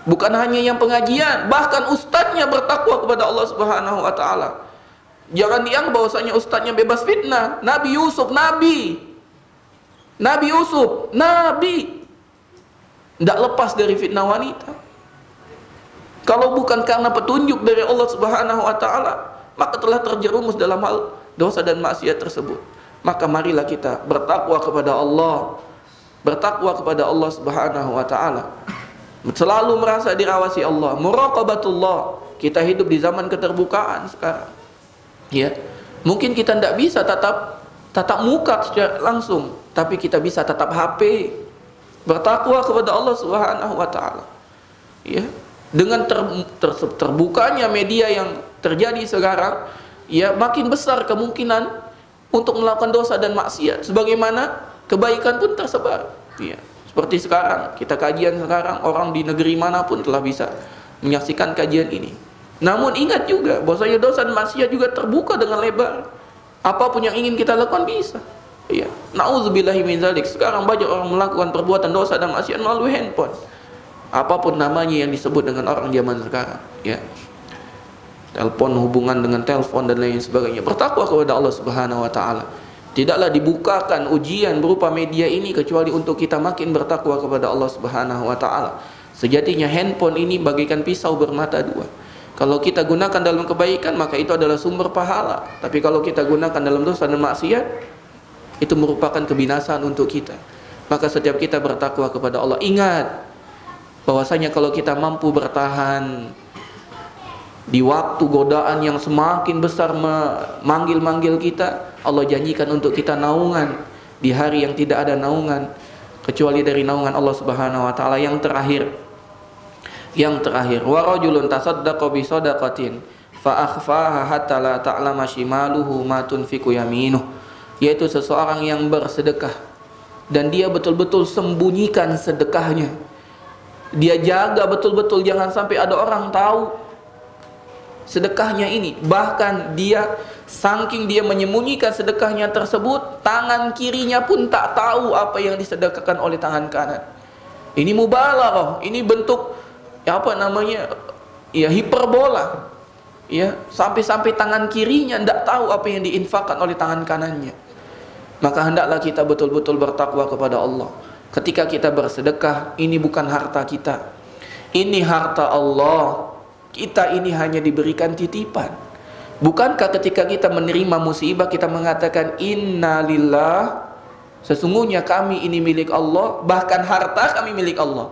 Bukan hanya yang pengajian, bahkan ustadznya bertakwa kepada Allah Subhanahu wa ta'ala. Jangan dianggap bahwasanya ustadznya bebas fitnah. Nabi Yusuf, Nabi. Nabi Yusuf, Nabi. Tidak lepas dari fitnah wanita. Kalau bukan karena petunjuk dari Allah Subhanahu wa ta'ala, maka telah terjerumus dalam hal dosa dan maksiat tersebut. Maka marilah kita bertakwa kepada Allah. Bertakwa kepada Allah Subhanahu wa ta'ala. Selalu merasa diawasi Allah, muraqabatullah. Kita hidup di zaman keterbukaan sekarang. Ya, mungkin kita tidak bisa tatap muka secara langsung, tapi kita bisa tatap HP. Bertakwa kepada Allah Subhanahu wa ta'ala. Ya, dengan terbukanya media yang terjadi sekarang, ya makin besar kemungkinan untuk melakukan dosa dan maksiat. Sebagaimana kebaikan pun tersebar. Ya. Seperti sekarang, kita kajian sekarang, orang di negeri manapun telah bisa menyaksikan kajian ini. Namun ingat juga, bahwasanya dosa dan maksiat juga terbuka dengan lebar. Apapun yang ingin kita lakukan bisa. Ya. Nauzubillahi min dzalik. Sekarang banyak orang melakukan perbuatan dosa dan maksiat melalui handphone. Apapun namanya yang disebut dengan orang zaman sekarang. Ya. Telepon, hubungan dengan telepon dan lain sebagainya. Bertakwa kepada Allah Subhanahu wa ta'ala. Tidaklah dibukakan ujian berupa media ini kecuali untuk kita makin bertakwa kepada Allah Subhanahu wa ta'ala. Sejatinya handphone ini bagaikan pisau bermata 2. Kalau kita gunakan dalam kebaikan, maka itu adalah sumber pahala. Tapi kalau kita gunakan dalam dosa dan maksiat, itu merupakan kebinasaan untuk kita. Maka setiap kita bertakwa kepada Allah, ingat bahwasanya kalau kita mampu bertahan di waktu godaan yang semakin besar memanggil-manggil kita, Allah janjikan untuk kita naungan di hari yang tidak ada naungan kecuali dari naungan Allah Subhanahu wa ta'ala. Yang terakhir, wa rajulun tasaddaqa bi shadaqatin fa akhfaha hatta la ta'lama shimaluhu ma tunfiqu yaminuh, yaitu seseorang yang bersedekah dan dia betul-betul sembunyikan sedekahnya. Dia jaga betul-betul jangan sampai ada orang tahu sedekahnya ini. Bahkan dia saking dia menyembunyikan sedekahnya tersebut, tangan kirinya pun tak tahu apa yang disedekahkan oleh tangan kanan. Ini mubalaghah, ini bentuk hiperbola. Ya, sampai-sampai tangan kirinya tidak tahu apa yang diinfakkan oleh tangan kanannya. Maka hendaklah kita betul-betul bertakwa kepada Allah. Ketika kita bersedekah, ini bukan harta kita. Ini harta Allah. Kita ini hanya diberikan titipan. Bukankah ketika kita menerima musibah kita mengatakan innalillah, sesungguhnya kami ini milik Allah, bahkan harta kami milik Allah.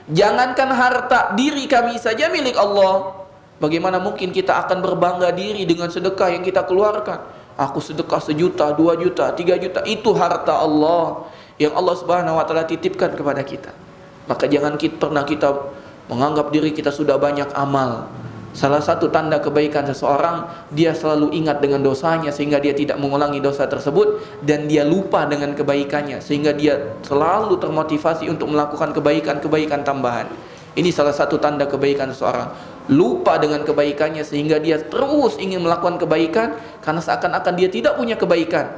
Jangankan harta, diri kami saja milik Allah. Bagaimana mungkin kita akan berbangga diri dengan sedekah yang kita keluarkan? Aku sedekah 1 juta, 2 juta, 3 juta, itu harta Allah yang Allah Subhanahu wa ta'ala titipkan kepada kita. Maka jangan pernah kita menganggap diri kita sudah banyak amal. Salah satu tanda kebaikan seseorang, dia selalu ingat dengan dosanya sehingga dia tidak mengulangi dosa tersebut, dan dia lupa dengan kebaikannya sehingga dia selalu termotivasi untuk melakukan kebaikan-kebaikan tambahan. Ini salah satu tanda kebaikan seseorang. Lupa dengan kebaikannya sehingga dia terus ingin melakukan kebaikan karena seakan-akan dia tidak punya kebaikan.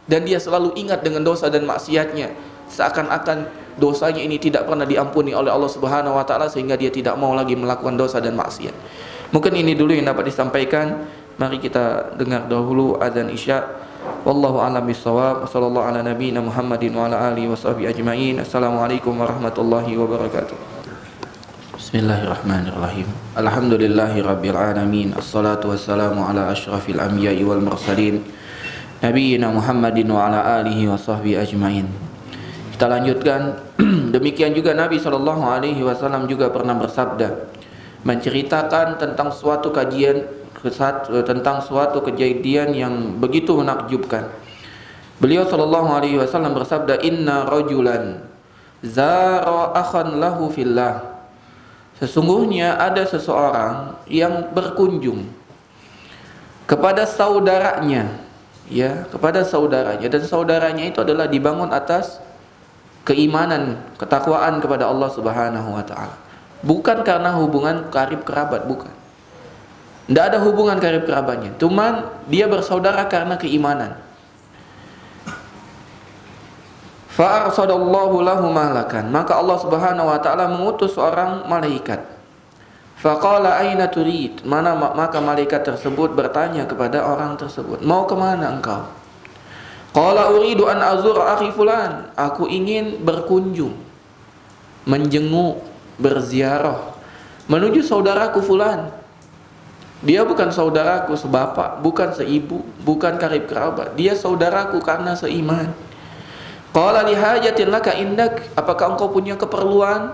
Dan dia selalu ingat dengan dosa dan maksiatnya. Seakan-akan dosanya ini tidak pernah diampuni oleh Allah Subhanahu wa taala sehingga dia tidak mau lagi melakukan dosa dan maksiat. Mungkin ini dulu yang dapat disampaikan. Mari kita dengar dahulu azan Isya. Wallahu a'lam bishawab. Wassallallahu ala nabiyyina Muhammadin wa ala alihi washabihi ajmain. Assalamualaikum warahmatullahi wabarakatuh. Bismillahirrahmanirrahim. Alhamdulillahi rabbil alamin. Assalatu wassalamu ala asyrafil anbiya'i wal mursalin nabiyyina Muhammadin wa ala alihi washabihi ajmain. Kita lanjutkan. Demikian juga Nabi SAW juga pernah bersabda, menceritakan tentang suatu tentang suatu kejadian yang begitu menakjubkan. Beliau SAW bersabda, inna rajulan zara akhan lahu fillah. Sesungguhnya ada seseorang yang berkunjung kepada saudaranya, ya, kepada saudaranya, dan saudaranya itu adalah dibangun atas keimanan, ketakwaan kepada Allah Subhanahu wa taala. Bukan karena hubungan karib kerabat, bukan. Tidak ada hubungan karib kerabatnya, cuman dia bersaudara karena keimanan. Fa arsadallahu lahu malakan, maka Allah Subhanahu wa taala mengutus seorang malaikat. Faqala aina turid, maka malaikat tersebut bertanya kepada orang tersebut, mau kemana engkau? Qala uridu an azur akhi fulan, aku ingin berkunjung, menjenguk, berziarah menuju saudaraku fulan. Dia bukan saudaraku sebapak, bukan seibu, bukan karib kerabat. Dia saudaraku karena seiman. Qala li hajatin laka indak, apakah engkau punya keperluan,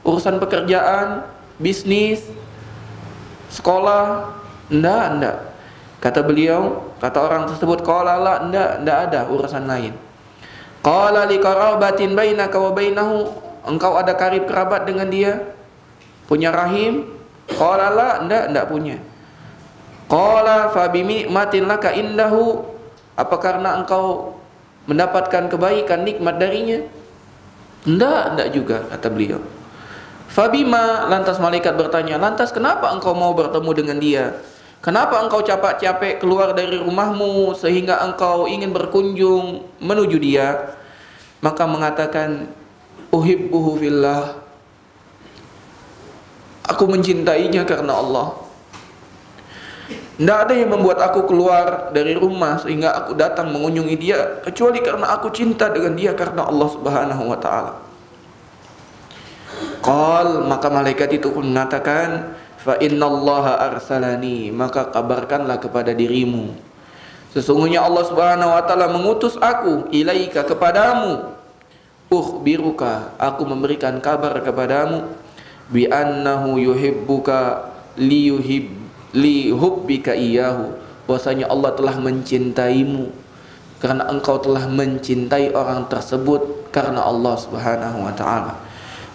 urusan pekerjaan, bisnis, sekolah? Enggak. Kata beliau, kata orang tersebut, qala la, enggak ada urusan lain. Qala li qarabatin bainaka wa bainahu, engkau ada karib kerabat dengan dia? Punya rahim? Qala la, enggak punya. Qala fa bimi'matin laka indahu, apa karena engkau mendapatkan kebaikan, nikmat darinya? Enggak juga, kata beliau. Fabima, lantas malaikat bertanya, lantas kenapa engkau mau bertemu dengan dia? Kenapa engkau capek-capek keluar dari rumahmu sehingga engkau ingin berkunjung menuju dia? Maka mengatakan, uhibbuhu fillah, aku mencintainya karena Allah. Tidak ada yang membuat aku keluar dari rumah sehingga aku datang mengunjungi dia kecuali karena aku cinta dengan dia karena Allah Subhanahu wa taala. Qal, maka malaikat itu pun mengatakan, fa innallaha arsalani, maka kabarkanlah kepada dirimu, sesungguhnya Allah Subhanahu wa taala mengutus aku ilaika, kepadamu, ukhbiruka, aku memberikan kabar kepadamu, bi annahu yuhibbuka li hubbika iyyahu, bahwasanya Allah telah mencintaimu karena engkau telah mencintai orang tersebut karena Allah Subhanahu wa taala.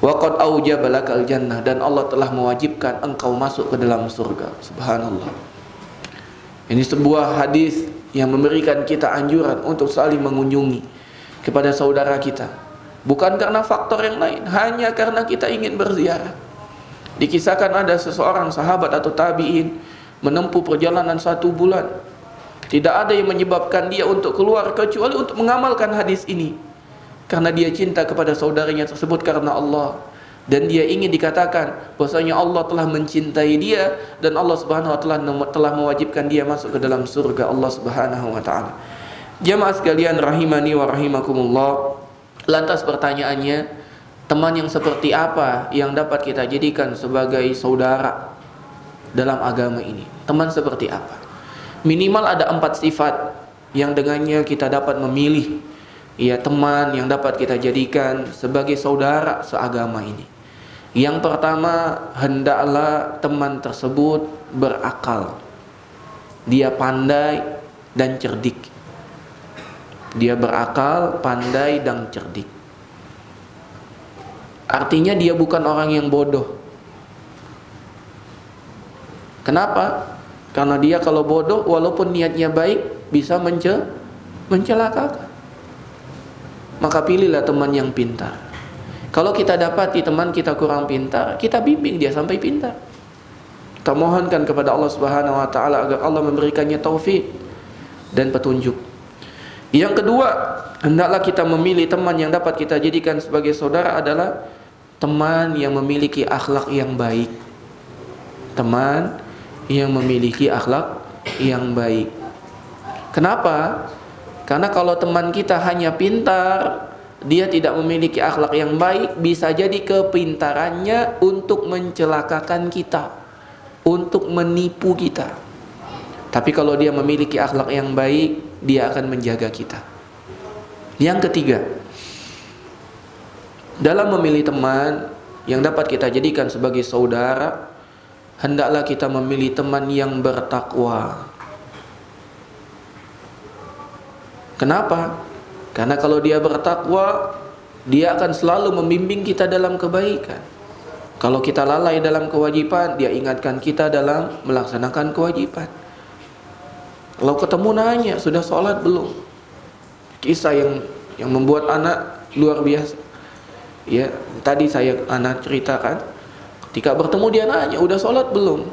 Wa qad aujaba lakal jannah, dan Allah telah mewajibkan engkau masuk ke dalam surga. Subhanallah. Ini sebuah hadis yang memberikan kita anjuran untuk saling mengunjungi kepada saudara kita, bukan karena faktor yang lain, hanya karena kita ingin berziarah. Dikisahkan ada seseorang sahabat atau tabi'in menempuh perjalanan 1 bulan. Tidak ada yang menyebabkan dia untuk keluar kecuali untuk mengamalkan hadis ini, karena dia cinta kepada saudaranya tersebut karena Allah, dan dia ingin dikatakan bahwasanya Allah telah mencintai dia dan Allah Subhanahu wa taala telah mewajibkan dia masuk ke dalam surga Allah Subhanahu wa taala. Jamaah sekalian rahimani wa rahimakumullah, lantas pertanyaannya, teman yang seperti apa yang dapat kita jadikan sebagai saudara dalam agama ini? Teman seperti apa? Minimal ada 4 sifat yang dengannya kita dapat memilih, ya, teman yang dapat kita jadikan sebagai saudara seagama ini. Yang pertama, hendaklah teman tersebut berakal. Dia pandai dan cerdik. Dia berakal, pandai dan cerdik. Artinya dia bukan orang yang bodoh. Kenapa? Karena dia kalau bodoh, walaupun niatnya baik, bisa mencelakakan. Maka pilihlah teman yang pintar, Kalau kita dapati teman kita kurang pintar, kita bimbing dia sampai pintar. Kita mohonkan kepada Allah Subhanahu wa taala agar Allah memberikannya taufik dan petunjuk. Yang kedua, hendaklah kita memilih teman yang dapat kita jadikan sebagai saudara adalah teman yang memiliki akhlak yang baik. Teman yang memiliki akhlak yang baik. Kenapa? Karena kalau teman kita hanya pintar, dia tidak memiliki akhlak yang baik, bisa jadi kepintarannya untuk mencelakakan kita, untuk menipu kita. Tapi kalau dia memiliki akhlak yang baik, dia akan menjaga kita. Yang ketiga, dalam memilih teman yang dapat kita jadikan sebagai saudara, hendaklah kita memilih teman yang bertakwa. Kenapa? Karena kalau dia bertakwa, dia akan selalu membimbing kita dalam kebaikan. Kalau kita lalai dalam kewajiban, dia ingatkan kita dalam melaksanakan kewajiban. Kalau ketemu nanya, sudah sholat belum? Kisah yang membuat anak luar biasa. Ya, tadi anak ceritakan, ketika bertemu dia nanya, udah sholat belum?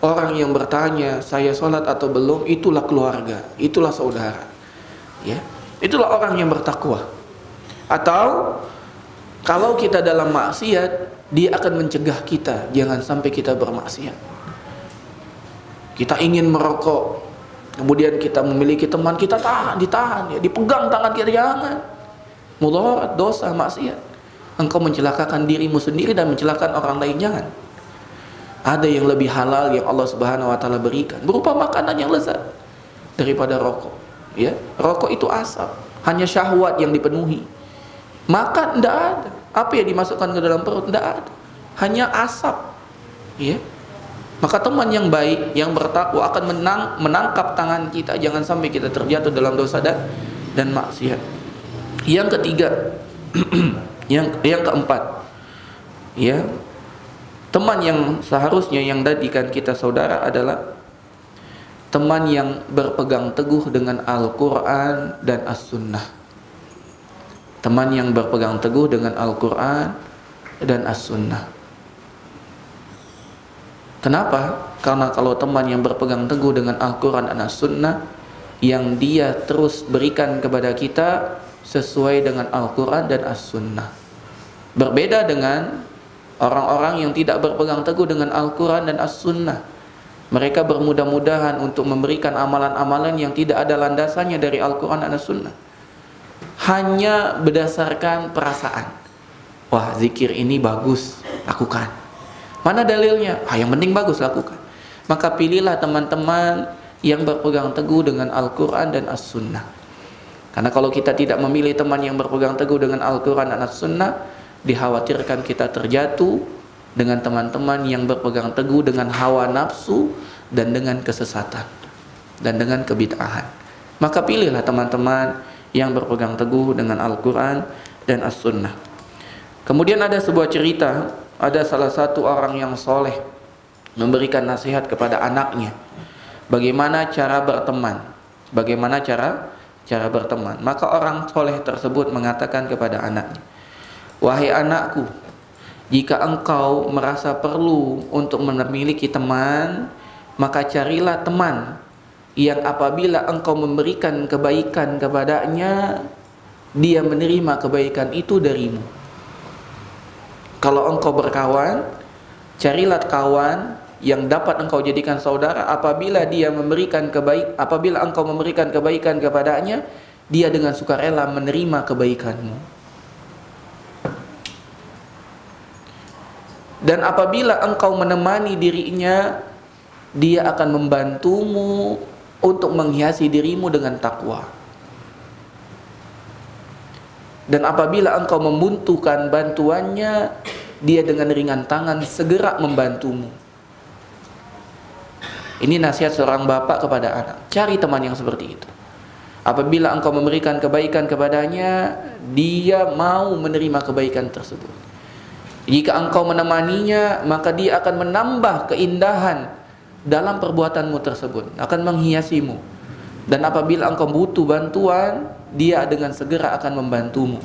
Orang yang bertanya, saya sholat atau belum, itulah keluarga, itulah saudara. Ya, itulah orang yang bertakwa. Atau kalau kita dalam maksiat, dia akan mencegah kita jangan sampai kita bermaksiat. Kita ingin merokok, kemudian kita memiliki teman, kita ditahan ya, dipegang tangan kita, jangan. Mudarat, dosa, maksiat. Engkau mencelakakan dirimu sendiri dan mencelakakan orang lain, jangan. Ada yang lebih halal yang Allah Subhanahu wa taala berikan, berupa makanan yang lezat daripada rokok. Ya, rokok itu asap, hanya syahwat yang dipenuhi. Makan tidak ada. Apa yang dimasukkan ke dalam perut tidak ada. Hanya asap. Ya. Maka teman yang baik, yang bertakwa akan menangkap tangan kita, jangan sampai kita terjatuh dalam dosa dan maksiat. Yang ketiga, yang keempat, ya, teman yang seharusnya yang jadikan kita saudara adalah teman yang berpegang teguh dengan Al-Quran dan As-Sunnah. Teman yang berpegang teguh dengan Al-Quran dan As-Sunnah. Kenapa? Karena kalau teman yang berpegang teguh dengan Al-Quran dan As-Sunnah, yang dia terus berikan kepada kita sesuai dengan Al-Quran dan As-Sunnah. Berbeda dengan orang-orang yang tidak berpegang teguh dengan Al-Quran dan As-Sunnah. Mereka bermudah-mudahan untuk memberikan amalan-amalan yang tidak ada landasannya dari Al-Quran dan As-Sunnah. Hanya berdasarkan perasaan. Wah, zikir ini bagus, lakukan. Mana dalilnya? Yang penting bagus, lakukan. Maka pilihlah teman-teman yang berpegang teguh dengan Al-Quran dan As-Sunnah. Karena kalau kita tidak memilih teman yang berpegang teguh dengan Al-Quran dan As-Sunnah, dikhawatirkan kita terjatuh dengan teman-teman yang berpegang teguh dengan hawa nafsu dan dengan kesesatan dan dengan kebid'ahan. Maka pilihlah teman-teman yang berpegang teguh dengan Al-Quran dan As-Sunnah. Kemudian ada sebuah cerita, ada salah satu orang yang soleh memberikan nasihat kepada anaknya, bagaimana cara berteman, bagaimana cara berteman. Maka orang soleh tersebut mengatakan kepada anaknya, wahai anakku, jika engkau merasa perlu untuk memiliki teman, maka carilah teman yang apabila engkau memberikan kebaikan kepadanya, dia menerima kebaikan itu darimu. Kalau engkau berkawan, carilah kawan yang dapat engkau jadikan saudara. Apabila engkau memberikan kebaikan kepadanya, dia dengan sukarela menerima kebaikanmu. Dan apabila engkau menemani dirinya, dia akan membantumu untuk menghiasi dirimu dengan takwa. Dan apabila engkau membutuhkan bantuannya, dia dengan ringan tangan segera membantumu. Ini nasihat seorang bapak kepada anak. Cari teman yang seperti itu. Apabila engkau memberikan kebaikan kepadanya, dia mau menerima kebaikan tersebut. Jika engkau menemaninya, maka dia akan menambah keindahan dalam perbuatanmu tersebut, akan menghiasimu. Dan apabila engkau butuh bantuan, dia dengan segera akan membantumu.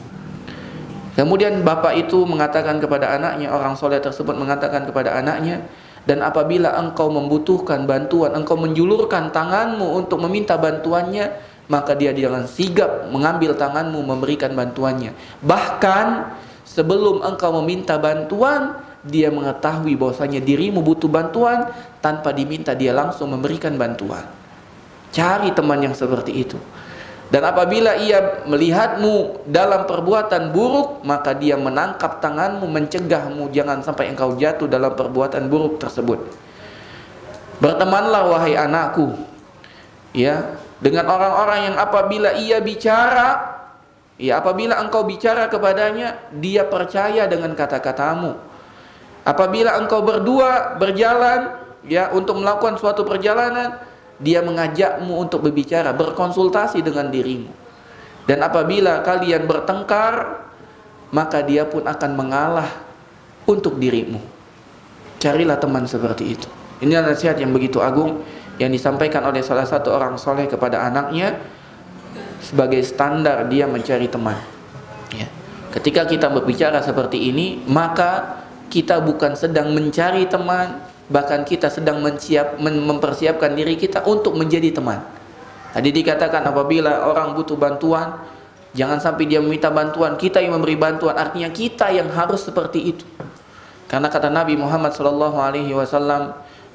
Kemudian bapak itu mengatakan kepada anaknya, orang soleh tersebut mengatakan kepada anaknya, dan apabila engkau membutuhkan bantuan, engkau menjulurkan tanganmu untuk meminta bantuannya, maka dia jangan sigap mengambil tanganmu memberikan bantuannya. Bahkan sebelum engkau meminta bantuan, dia mengetahui bahwasanya dirimu butuh bantuan, tanpa diminta dia langsung memberikan bantuan. Cari teman yang seperti itu. Dan apabila ia melihatmu dalam perbuatan buruk, maka dia menangkap tanganmu, mencegahmu jangan sampai engkau jatuh dalam perbuatan buruk tersebut. Bertemanlah wahai anakku, ya, dengan orang-orang yang apabila ia bicara, ya, apabila engkau bicara kepadanya, dia percaya dengan kata-katamu. Apabila engkau berdua berjalan, ya, untuk melakukan suatu perjalanan, dia mengajakmu untuk berbicara, berkonsultasi dengan dirimu. Dan apabila kalian bertengkar, maka dia pun akan mengalah untuk dirimu. Carilah teman seperti itu. Ini adalah nasihat yang begitu agung yang disampaikan oleh salah satu orang soleh kepada anaknya sebagai standar dia mencari teman. Ya. Ketika kita berbicara seperti ini, maka kita bukan sedang mencari teman, bahkan kita sedang mempersiapkan diri kita untuk menjadi teman. Tadi dikatakan apabila orang butuh bantuan, jangan sampai dia meminta bantuan, kita yang memberi bantuan. Artinya kita yang harus seperti itu. Karena kata Nabi Muhammad SAW,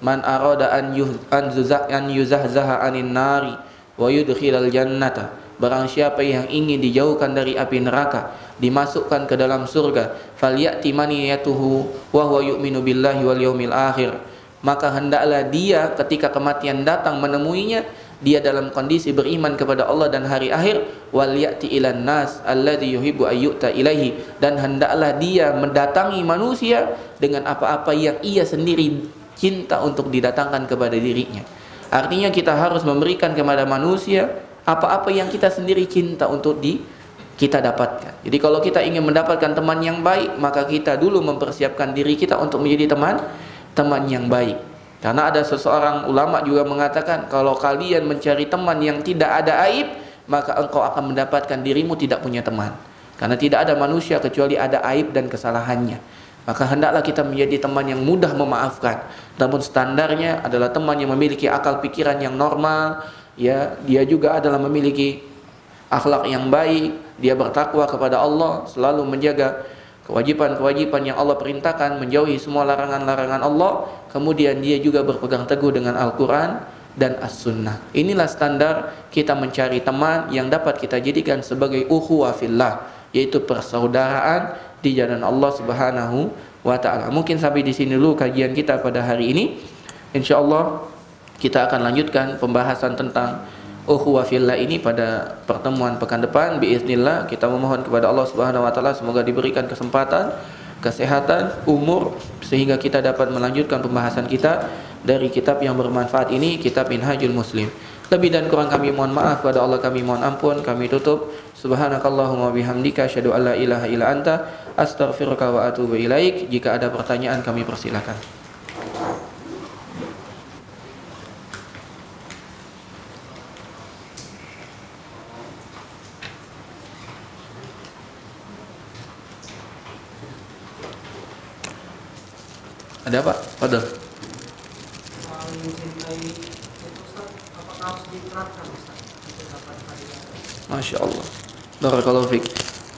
man arada an yuzahzaha anin nari wa yudkhilal jannata, barang siapa yang ingin dijauhkan dari api neraka, dimasukkan ke dalam surga, falyati maniyatuhu wa huwa yu'minu billahi wal yaumil akhir, maka hendaklah dia ketika kematian datang menemuinya, dia dalam kondisi beriman kepada Allah dan hari akhir, wal ya'ti ilan nas alladzi yuhibbu ayyuta ilaihi, dan hendaklah dia mendatangi manusia dengan apa-apa yang ia sendiri cinta untuk didatangkan kepada dirinya. Artinya kita harus memberikan kepada manusia apa-apa yang kita sendiri cinta untuk kita dapatkan. Jadi kalau kita ingin mendapatkan teman yang baik, maka kita dulu mempersiapkan diri kita untuk menjadi teman yang baik. Karena ada seseorang ulama juga mengatakan, kalau kalian mencari teman yang tidak ada aib, maka engkau akan mendapatkan dirimu tidak punya teman. Karena tidak ada manusia kecuali ada aib dan kesalahannya. Maka hendaklah kita menjadi teman yang mudah memaafkan. Namun standarnya adalah teman yang memiliki akal pikiran yang normal, ya, dia juga adalah memiliki akhlak yang baik, dia bertakwa kepada Allah, selalu menjaga kewajiban-kewajiban yang Allah perintahkan, menjauhi semua larangan-larangan Allah, kemudian dia juga berpegang teguh dengan Al-Quran dan As-Sunnah. Inilah standar kita mencari teman yang dapat kita jadikan sebagai ukhuwah fillah, yaitu persaudaraan di jalan Allah Subhanahu wa ta'ala. Mungkin sampai di sini dulu kajian kita pada hari ini. Insyaallah kita akan lanjutkan pembahasan tentang ukhuwah fillah ini pada pertemuan pekan depan biiznillah. Kita memohon kepada Allah Subhanahu wa taala semoga diberikan kesempatan, kesehatan, umur, sehingga kita dapat melanjutkan pembahasan kita dari kitab yang bermanfaat ini, kitab Minhajul Muslim. Lebih dan kurang kami mohon maaf, pada Allah kami mohon ampun. Kami tutup. Subhanakallahumma bihamdika asyhadu an la ilaha illa anta astaghfiruka wa atubu ilaik. Jika ada pertanyaan kami persilakan. Ada Pak? Fadhil. Masya Allah. Barakallahu fiik.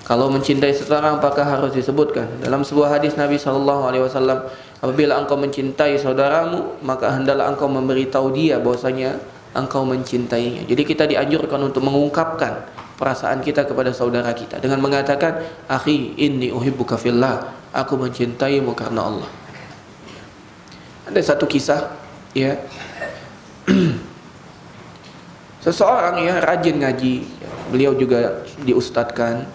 Kalau mencintai seseorang apakah harus disebutkan? Dalam sebuah hadis Nabi SAW, apabila engkau mencintai saudaramu, maka hendaklah engkau memberitahu dia bahwasanya engkau mencintainya. Jadi kita dianjurkan untuk mengungkapkan perasaan kita kepada saudara kita dengan mengatakan, akhi inni uhibbuka fillah, aku mencintaimu karena Allah. Ada satu kisah, ya, seseorang ya rajin ngaji, beliau juga diustadkan,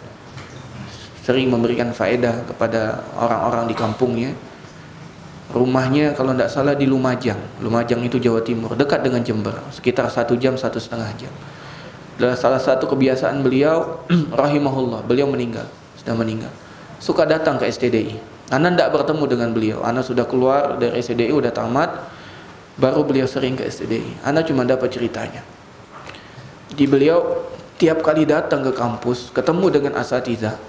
sering memberikan faedah kepada orang-orang di kampungnya. Rumahnya kalau tidak salah di Lumajang. Lumajang itu Jawa Timur, dekat dengan Jember, sekitar 1 jam 1,5 jam. Adalah salah satu kebiasaan beliau, rahimahullah, beliau sudah meninggal. Suka datang ke STDI. Ana tidak bertemu dengan beliau. Ana sudah keluar dari STDI, sudah tamat, baru beliau sering ke STDI. Ana cuma dapat ceritanya. Jadi beliau tiap kali datang ke kampus, ketemu dengan asatidzah,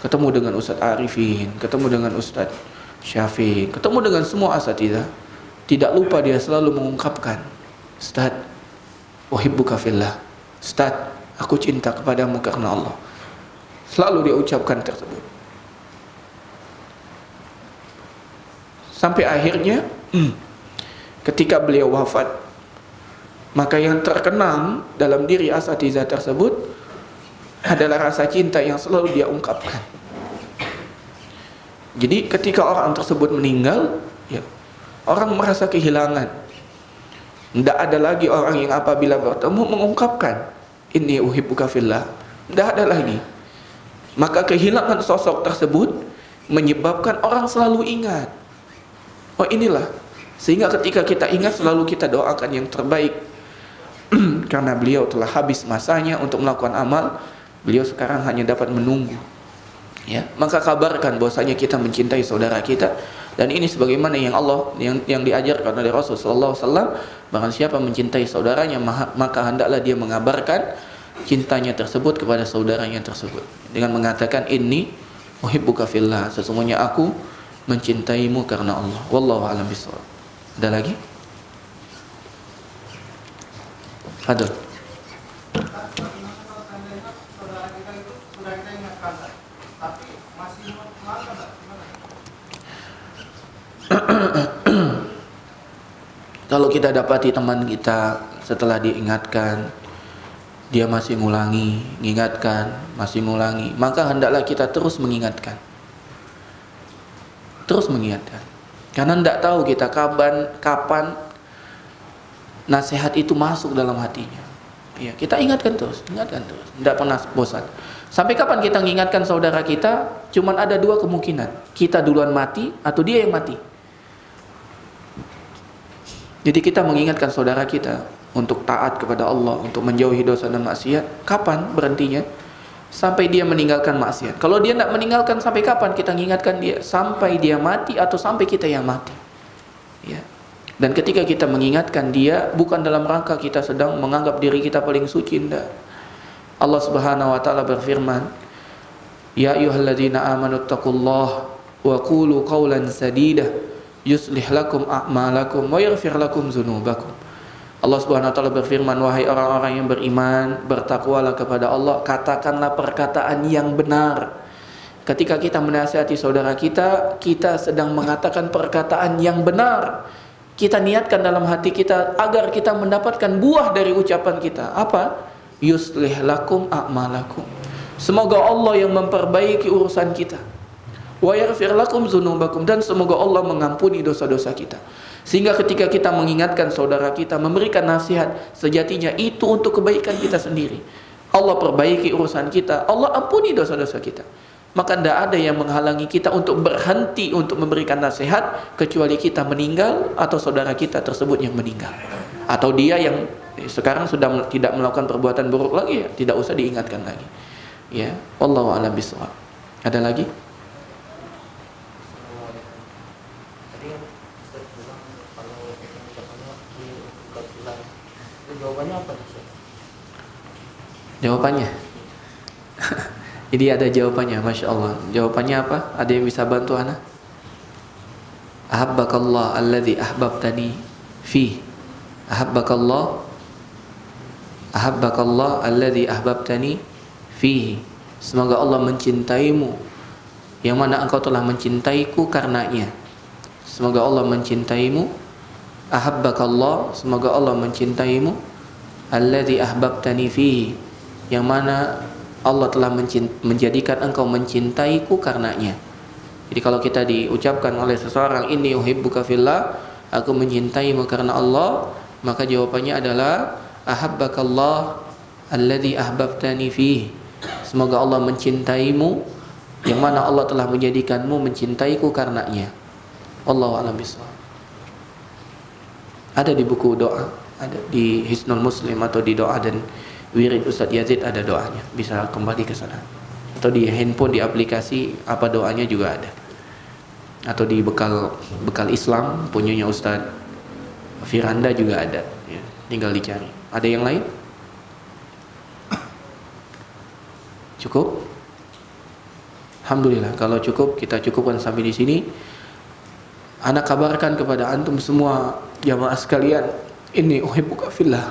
ketemu dengan Ustaz Arifin, ketemu dengan Ustaz Syafiq, ketemu dengan semua asatidzah, tidak lupa dia selalu mengungkapkan, Ustaz, uhibbuka fillah, Ustaz, aku cinta kepadamu karena Allah. Selalu dia ucapkan tersebut. Sampai akhirnya ketika beliau wafat, maka yang terkenang dalam diri asatidzah tersebut adalah rasa cinta yang selalu dia ungkapkan. Jadi ketika orang tersebut meninggal, ya, orang merasa kehilangan. Tidak ada lagi orang yang apabila bertemu mengungkapkan inni uhibbuka fillah. Tidak ada lagi. Maka kehilangan sosok tersebut menyebabkan orang selalu ingat. Oh inilah. Sehingga ketika kita ingat selalu kita doakan yang terbaik. Karena beliau telah habis masanya untuk melakukan amal, beliau sekarang hanya dapat menunggu. Ya, maka kabarkan bahwasanya kita mencintai saudara kita, dan ini sebagaimana yang Allah yang diajarkan oleh Rasul sallallahu alaihi wasallam, barang siapa mencintai saudaranya maka hendaklah dia mengabarkan cintanya tersebut kepada saudaranya tersebut dengan mengatakan inni uhibbuka fillah, sesungguhnya aku mencintaimu karena Allah. Wallahu a'lam bishawab. Ada lagi? Fadl. Kalau kita dapati teman kita setelah diingatkan dia masih ngulangi, mengingatkan, masih ngulangi, maka hendaklah kita terus mengingatkan. Terus mengingatkan. Karena tidak tahu kita kapan nasihat itu masuk dalam hatinya. Ya, kita ingatkan terus, tidak pernah bosan. Sampai kapan kita mengingatkan saudara kita? Cuman ada dua kemungkinan. Kita duluan mati atau dia yang mati. Jadi kita mengingatkan saudara kita untuk taat kepada Allah, untuk menjauhi dosa dan maksiat. Kapan berhentinya? Sampai dia meninggalkan maksiat. Kalau dia tidak meninggalkan, sampai kapan kita mengingatkan dia? Sampai dia mati atau sampai kita yang mati. Ya. Dan ketika kita mengingatkan dia, bukan dalam rangka kita sedang menganggap diri kita paling suci, tidak. Allah Subhanahu wa taala berfirman, "Ya ayyuhalladzina amanu taqullaha wa qulu qawlan sadida yuslih lakum a'malakum wa yaghfir lakum dzunubakum." Allah Subhanahu wa taala berfirman, wahai orang-orang yang beriman, bertakwalah kepada Allah, katakanlah perkataan yang benar. Ketika kita menasihati saudara kita, kita sedang mengatakan perkataan yang benar. Kita niatkan dalam hati kita agar kita mendapatkan buah dari ucapan kita. Apa? Yuslih lakum a'malakum. Semoga Allah yang memperbaiki urusan kita. Wa yaghfir lakum dzunubakum, dan semoga Allah mengampuni dosa-dosa kita. Sehingga ketika kita mengingatkan saudara kita, memberikan nasihat, sejatinya itu untuk kebaikan kita sendiri. Allah perbaiki urusan kita, Allah ampuni dosa-dosa kita. Maka tidak ada yang menghalangi kita untuk berhenti untuk memberikan nasihat, kecuali kita meninggal atau saudara kita tersebut yang meninggal, atau dia yang sekarang sudah tidak melakukan perbuatan buruk lagi, ya tidak usah diingatkan lagi. Ya, wallahu a'lam bishawab. Ada lagi? Jawabannya apa? Jawabannya jadi ada jawabannya, Masya Allah. Jawabannya apa? Ada yang bisa bantu ana? Ahabbakallah alladhi ahbabtani fi. Ahabbakallah alladhi ahbabtani fihi. Semoga Allah mencintaimu yang mana engkau telah mencintaiku karenanya. Semoga Allah mencintaimu. Ahabbakallah, semoga Allah mencintaimu. Alladzi ahbabtani fihi, yang mana Allah telah menjadikan engkau mencintaiku karenanya. Jadi kalau kita diucapkan oleh seseorang, inni uhibbuka fillah, aku mencintaimu karena Allah, maka jawabannya adalah ahabbakallah alladzi ahbabtani fihi. Semoga Allah mencintaimu yang mana Allah telah menjadikanmu mencintaiku karenanya. Wallahu a'lam bishawab. Ada di buku doa, ada di Hisnul Muslim atau di doa dan wirid Ustaz Yazid ada doanya, bisa kembali ke sana. Atau di handphone, di aplikasi apa doanya juga ada. Atau di bekal Islam punyanya Ustaz Firanda juga ada, ya, tinggal dicari. Ada yang lain? Cukup? Alhamdulillah, kalau cukup kita cukupkan sampai di sini. Ana kabarkan kepada antum semua jamaah sekalian, ini uhibbuka fillah.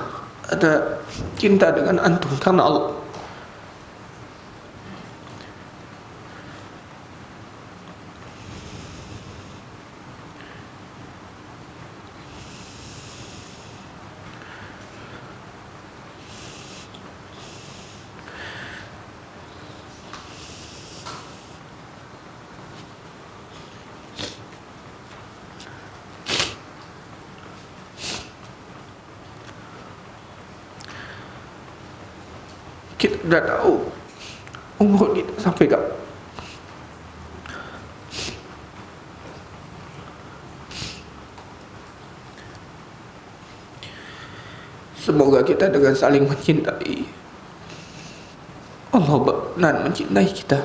Ada cinta dengan antum karena Allah. Kita sudah tahu umur kita sampai kapan. Semoga kita dengan saling mencintai, Allah berkenan mencintai kita,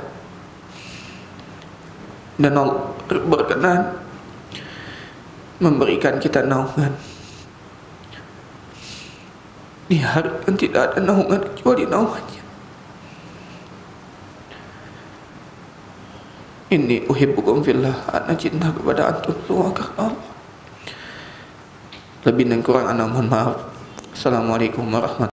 dan Allah berkenan memberikan kita naungan di hari yang tidak ada naungan kecuali naungannya. Ini uhibbukum fillah, ana cinta kepada antum semua karena Allah. Lebih dan kurang ana mohon maaf. Assalamualaikum warahmatullahi wabarakatuh.